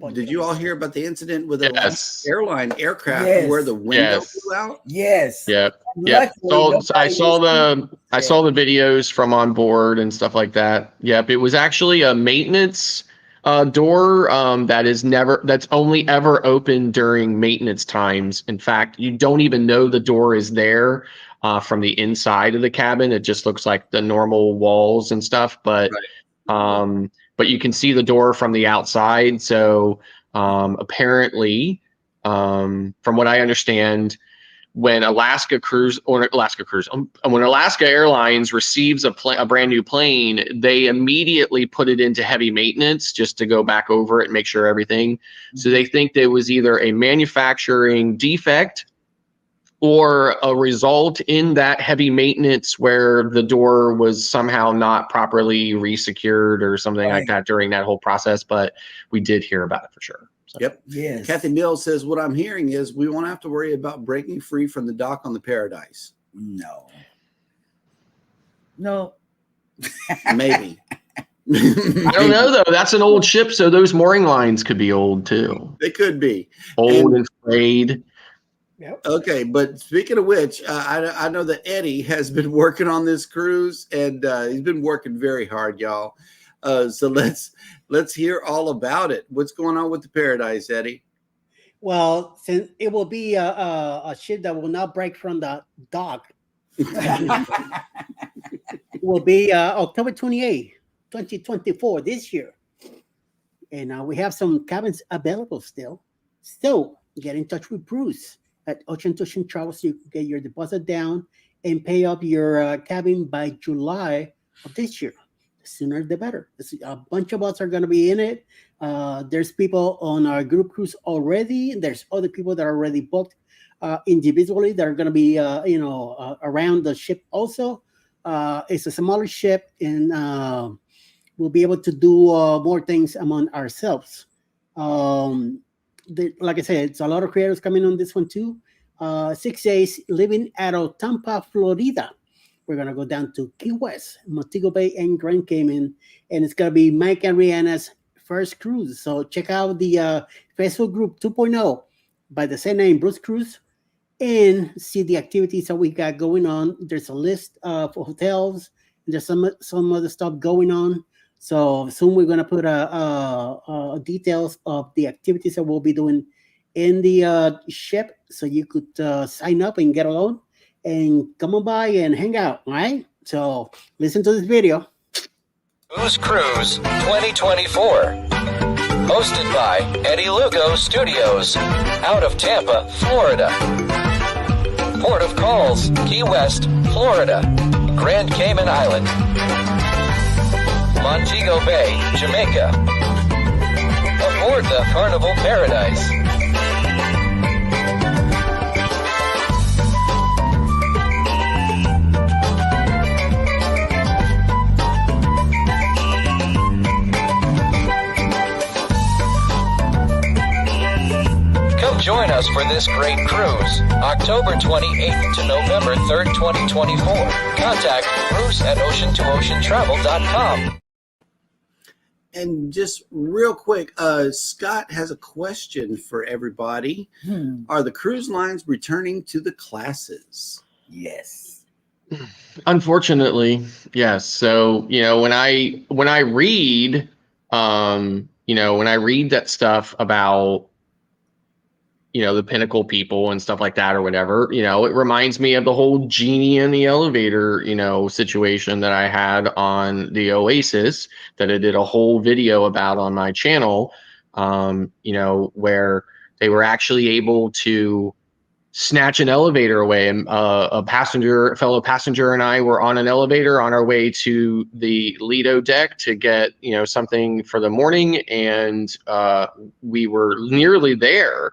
But did you all hear about the incident with the Yes. airline aircraft Yes. where the window Yes. flew out? Yes. Yep. And Yep. luckily, So I nobody saw was- I saw the videos from on board and stuff like that. Yep. It was actually a maintenance door that's only ever open during maintenance times. In fact, you don't even know the door is there from the inside of the cabin. It just looks like the normal walls and stuff, but you can see the door from the outside. So apparently, from what I understand, when Alaska Airlines receives a brand new plane, they immediately put it into heavy maintenance just to go back over it and make sure everything. So they think there was either a manufacturing defect or a result in that heavy maintenance where the door was somehow not properly resecured or something like that during that whole process. But we did hear about it for sure. So. Yep. Yes. Kathy Mills says, what I'm hearing is we won't have to worry about breaking free from the dock on the Paradise. No. No. Maybe. I don't know though. That's an old ship, so those mooring lines could be old too. They could be Old and frayed. Yep. Okay, but speaking of which, I know that Eddie has been working on this cruise, and he's been working very hard, y'all. So let's hear all about it. What's going on with the Paradise, Eddie? Well, since it will be a ship that will not break from the dock, it will be October 28th, 2024, this year. And we have some cabins available still. So get in touch with Bruce at Ocean to Ocean Travel so you can get your deposit down and pay up your cabin by July of this year. The sooner the better. A bunch of us are going to be in it. There's people on our group cruise already. There's other people that are already booked individually that are going to be, around the ship also. It's a smaller ship, and we'll be able to do more things among ourselves. Like I said, it's a lot of creators coming on this one too. 6 days living out of Tampa, Florida. We're going to go down to Key West, Montego Bay, and Grand Cayman. And it's going to be Mike and Rihanna's first cruise. So check out the Facebook group 2.0 by the same name, Bruce Cruise, and see the activities that we got going on. There's a list of hotels. There's some other stuff going on. So soon we're going to put details of the activities that we'll be doing in the ship, so you could sign up and get along and come on by and hang out, all right? So listen to this video. Who's Cruise 2024. Hosted by Eddie Lugo Studios, out of Tampa, Florida. Port of calls, Key West, Florida. Grand Cayman Island. Montego Bay, Jamaica. Aboard the Carnival Paradise. Come join us for this great cruise, October 28th to November 3rd, 2024. Contact Bruce at ocean2oceantravel.com. And just real quick, Scott has a question for everybody. Are the cruise lines returning to the classes? Yes. Unfortunately, yes. So, when I read, when I read that stuff about, the Pinnacle people and stuff like that or whatever, it reminds me of the whole genie in the elevator, situation that I had on the Oasis that I did a whole video about on my channel, where they were actually able to snatch an elevator away. And a fellow passenger, and I were on an elevator on our way to the Lido deck to get, something for the morning. And we were nearly there.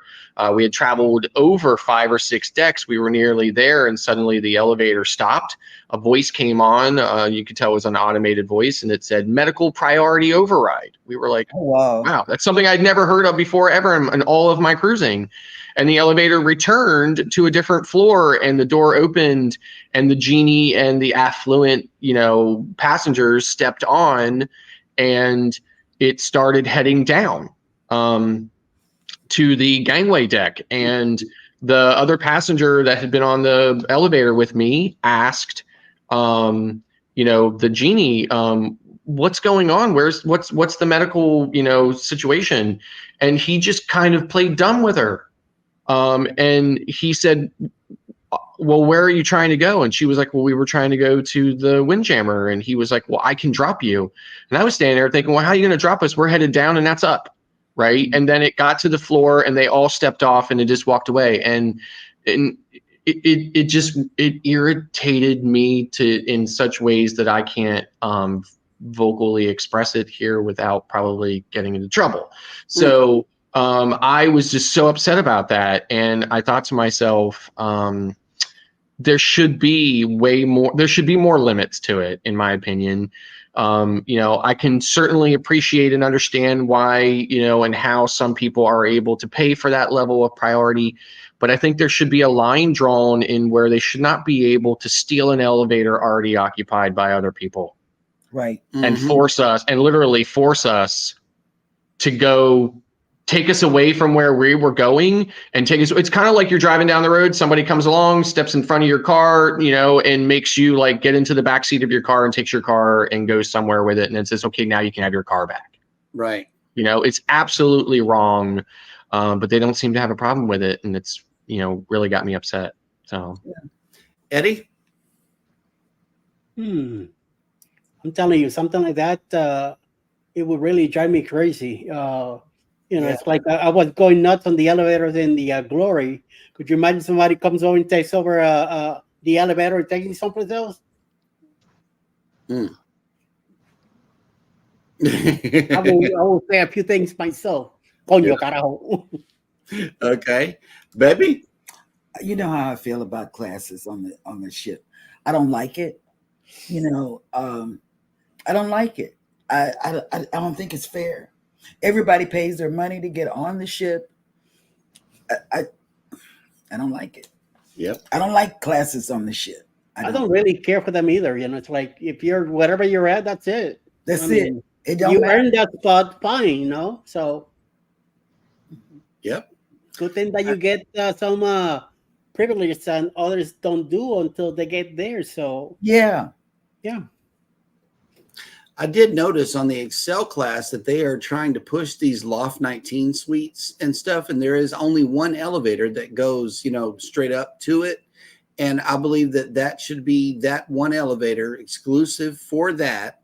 We had traveled over 5 or 6 decks. We were nearly there, and suddenly the elevator stopped. A voice came on. You could tell it was an automated voice, and it said medical priority override. We were like, Oh, wow, that's something I'd never heard of before ever in all of my cruising. And the elevator returned to a different floor, and the door opened, and the genie and the affluent, passengers stepped on, and it started heading down to the gangway deck. And the other passenger that had been on the elevator with me asked, the genie, what's going on? What's the medical, situation? And he just kind of played dumb with her. And he said, well, where are you trying to go? And she was like, well, we were trying to go to the Windjammer. And he was like, well, I can drop you. And I was standing there thinking, well, how are you going to drop us? We're headed down and that's up. Right. And then it got to the floor and they all stepped off and it just walked away. And it irritated me in such ways that I can't vocally express it here without probably getting into trouble. So I was just so upset about that. And I thought to myself, there should be more limits to it, in my opinion. I can certainly appreciate and understand why, and how some people are able to pay for that level of priority. But I think there should be a line drawn in where they should not be able to steal an elevator already occupied by other people. right. And literally force us to go, take us away from where we were going and take us. It's kind of like you're driving down the road. Somebody comes along, steps in front of your car, and makes you like get into the backseat of your car and takes your car and goes somewhere with it. And it says, okay, now you can have your car back. Right. It's absolutely wrong. But they don't seem to have a problem with it. And it's, really got me upset. So, Eddie? I'm telling you, something like that, it would really drive me crazy. It's like I was going nuts on the elevators in the Glory. Could you imagine somebody comes over and takes over the elevator and takes you someplace else? I will say a few things myself. Coño, carajo. Okay. Baby? You know how I feel about classes on the ship. I don't like it. I don't like it. I don't think it's fair. Everybody pays their money to get on the ship. I don't like it. Yep. I don't like classes on the ship. I don't really care for them either. It's like if you're whatever you're at, that's it. That's it. It don't you matter. earn that spot, fine, So Yep. good thing that you get some privileges and others don't do until they get there. So Yeah. I did notice on the Excel class that they are trying to push these Loft 19 suites and stuff, and there is only one elevator that goes, straight up to it. And I believe that should be that one elevator exclusive for that,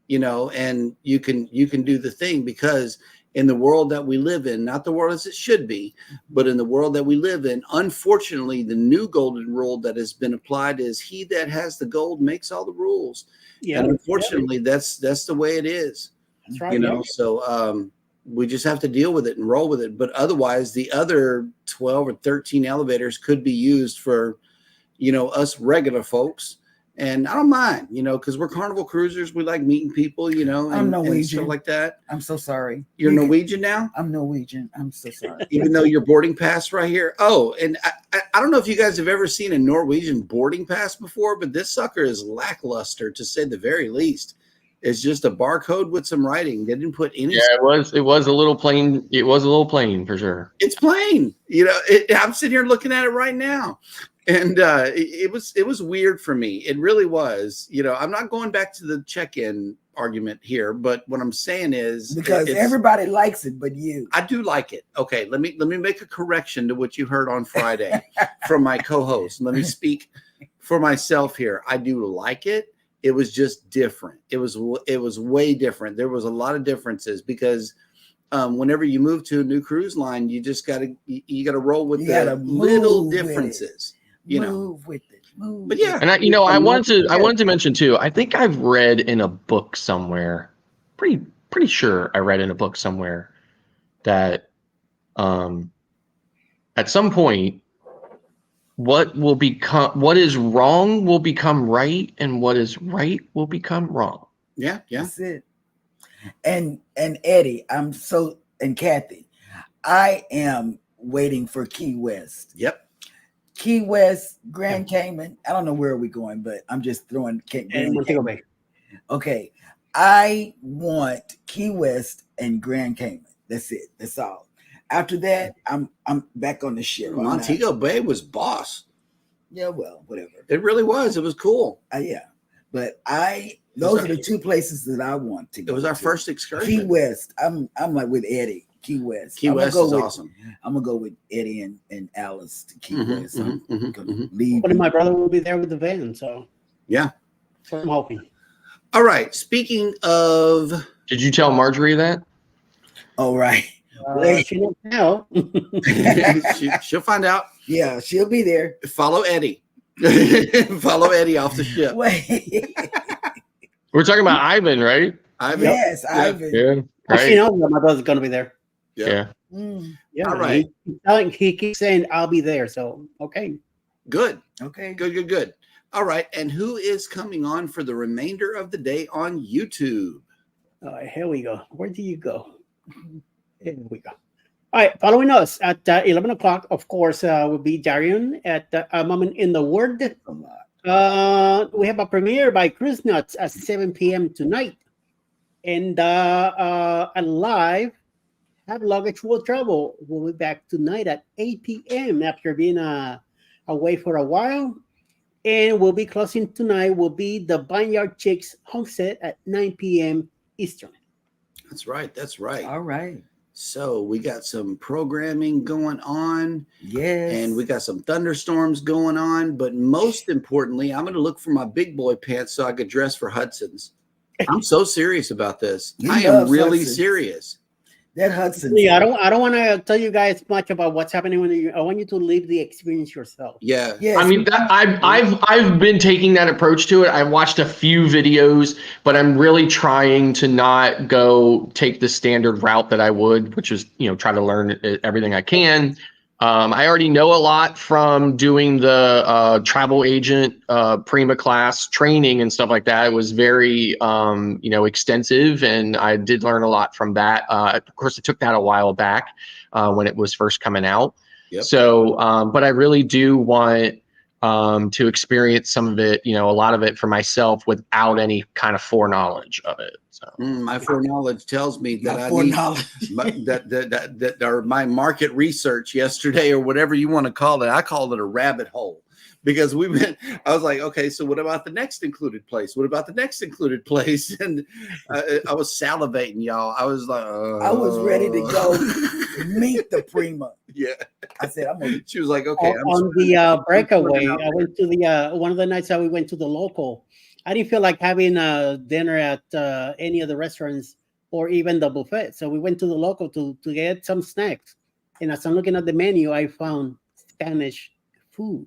and you can do the thing, because in the world that we live in, not the world as it should be, but in the world that we live in, unfortunately, the new golden rule that has been applied is he that has the gold makes all the rules. Yeah, and unfortunately, that's the way it is. That's right. So we just have to deal with it and roll with it. But otherwise, the other 12 or 13 elevators could be used for, us regular folks. And I don't mind, because we're Carnival cruisers. We like meeting people, I'm Norwegian. and stuff like that. I'm so sorry. You're Norwegian now? I'm Norwegian. I'm so sorry. Even though your boarding pass right here. Oh, and I don't know if you guys have ever seen a Norwegian boarding pass before, but this sucker is lackluster, to say the very least. It's just a barcode with some writing. They didn't put any. Yeah, it was a little plain. It was a little plain for sure. It's plain. I'm sitting here looking at it right now. And it was weird for me. It really was. I'm not going back to the check-in argument here, but what I'm saying is because everybody likes it, but you. I do like it. Okay, let me make a correction to what you heard on Friday from my co-host. Let me speak for myself here. I do like it. It was just different. It was way different. There was a lot of differences because whenever you move to a new cruise line, you just gotta roll with You the gotta little move with it. differences, you know. Move with it. Move But with yeah, it. And I wanted to mention too. I think I've read in a book somewhere, pretty sure I read in a book somewhere that at some point what is wrong will become right, and what is right will become wrong. yeah. That's it. And Eddie, and Kathy, I am waiting for Key West. Yep. Key West, Grand Cayman. I don't know where we're going, but I'm just throwing And Montego Bay. Okay. I want Key West and Grand Cayman. That's it. That's all. After that, I'm back on the ship. Montego Bay was boss. Yeah, well, whatever. It really was. It was cool. Yeah. But those are the two places that I want to go. It was our first excursion. Key West. I'm like with Eddie. Key West. Key West is awesome. I'm gonna go with Eddie and Alice to Key West. I'm gonna leave. But my brother will be there with the van, so yeah. So I'm hoping. All right. Speaking of, did you tell Marjorie that? Oh, right. She knows now. she'll find out. Yeah, she'll be there. Follow Eddie. Follow Eddie off the ship. Wait. We're talking about Ivan, right? Ivan. Yes, yeah. Ivan. Yeah. Right. She knows that my brother's gonna be there. Yeah. Yeah. All right. He keeps saying I'll be there. So okay. Good. Okay. Good. All right. And who is coming on for the remainder of the day on YouTube? Here we go. Where do you go? Here we go. All right. Following us at 11 o'clock, of course, will be Darian at A Moment in the Word. We have a premiere by Cruise Nuts at 7 p.m. tonight. And live, Have Luggage Will Travel. We'll be back tonight at 8 p.m. after being away for a while. And we'll be closing tonight will be the Vineyard Chicks Homestead at 9 p.m. Eastern. That's right. All right. So we got some programming going on. Yes. And we got some thunderstorms going on. But most importantly, I'm going to look for my big boy pants so I could dress for Hudson's. I'm so serious about this. I am really serious. That Hudson. Yeah, I don't want to tell you guys much about what's happening I want you to live the experience yourself. Yeah. Yes. I mean, I've been taking that approach to it. I watched a few videos, but I'm really trying to not go take the standard route that I would, which is, try to learn everything I can. I already know a lot from doing the travel agent Prima class training and stuff like that. It was very, extensive, and I did learn a lot from that. Of course, it took that a while back when it was first coming out. Yep. So, but I really do want to experience some of it, a lot of it for myself without any kind of foreknowledge of it. So my foreknowledge tells me that my market research yesterday, or whatever you want to call it, I called it a rabbit hole, because I was like, okay, so what about the next included place? What about the next included place? And I was salivating, y'all. I was like, I was ready to go meet the Prima. Yeah. I said, she was like, okay. On the breakaway, I went to the one of the nights that we went to the local. I didn't feel like having dinner at any of the restaurants or even the buffet. So we went to the local to get some snacks. And as I'm looking at the menu, I found Spanish food.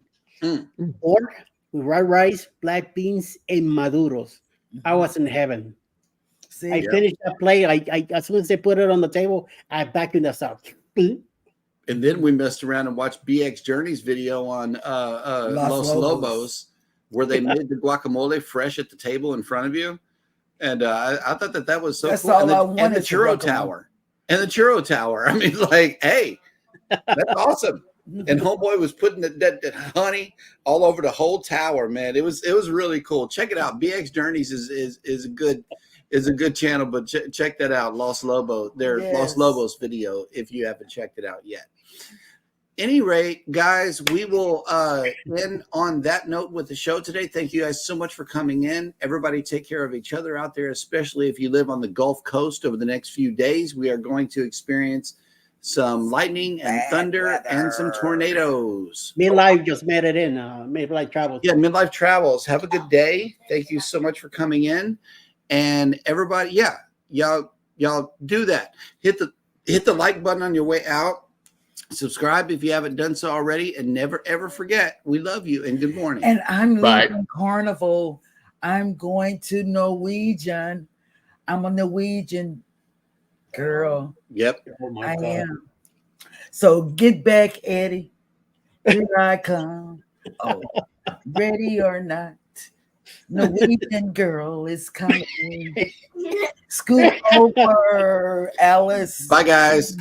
Pork with white rice, black beans, and maduros. I was in heaven. See, I finished that plate. I as soon as they put it on the table, I vacuumed us out. And then we messed around and watched BX Journey's video on Los Lobos, where they made the guacamole fresh at the table in front of you. And I thought that was so cool. And the churro tower. And the churro tower. I mean, like, hey, that's awesome. And homeboy was putting that honey all over the whole tower, man. It was really cool. Check it out. BX Journeys is a good channel, but check that out. Los Lobos, Los Lobos video, if you haven't checked it out yet. Any rate, guys, we will end on that note with the show today. Thank you guys so much for coming in. Everybody take care of each other out there, especially if you live on the Gulf Coast over the next few days. We are going to experience some lightning and thunder and some tornadoes. Midlife just made it in. Midlife Travels. Yeah, Midlife Travels. Have a good day. Thank you so much for coming in. And everybody, y'all do that. Hit Hit the like button on your way out. Subscribe if you haven't done so already, and never ever forget, we love you and good morning. And I'm Bye. leaving Carnival. I'm going to Norwegian. I'm a Norwegian girl. Yep. Oh my I God. am. So get back, Eddie. Here I come. Oh, ready or not, Norwegian girl is coming. Scoot over, Alice. Bye, guys.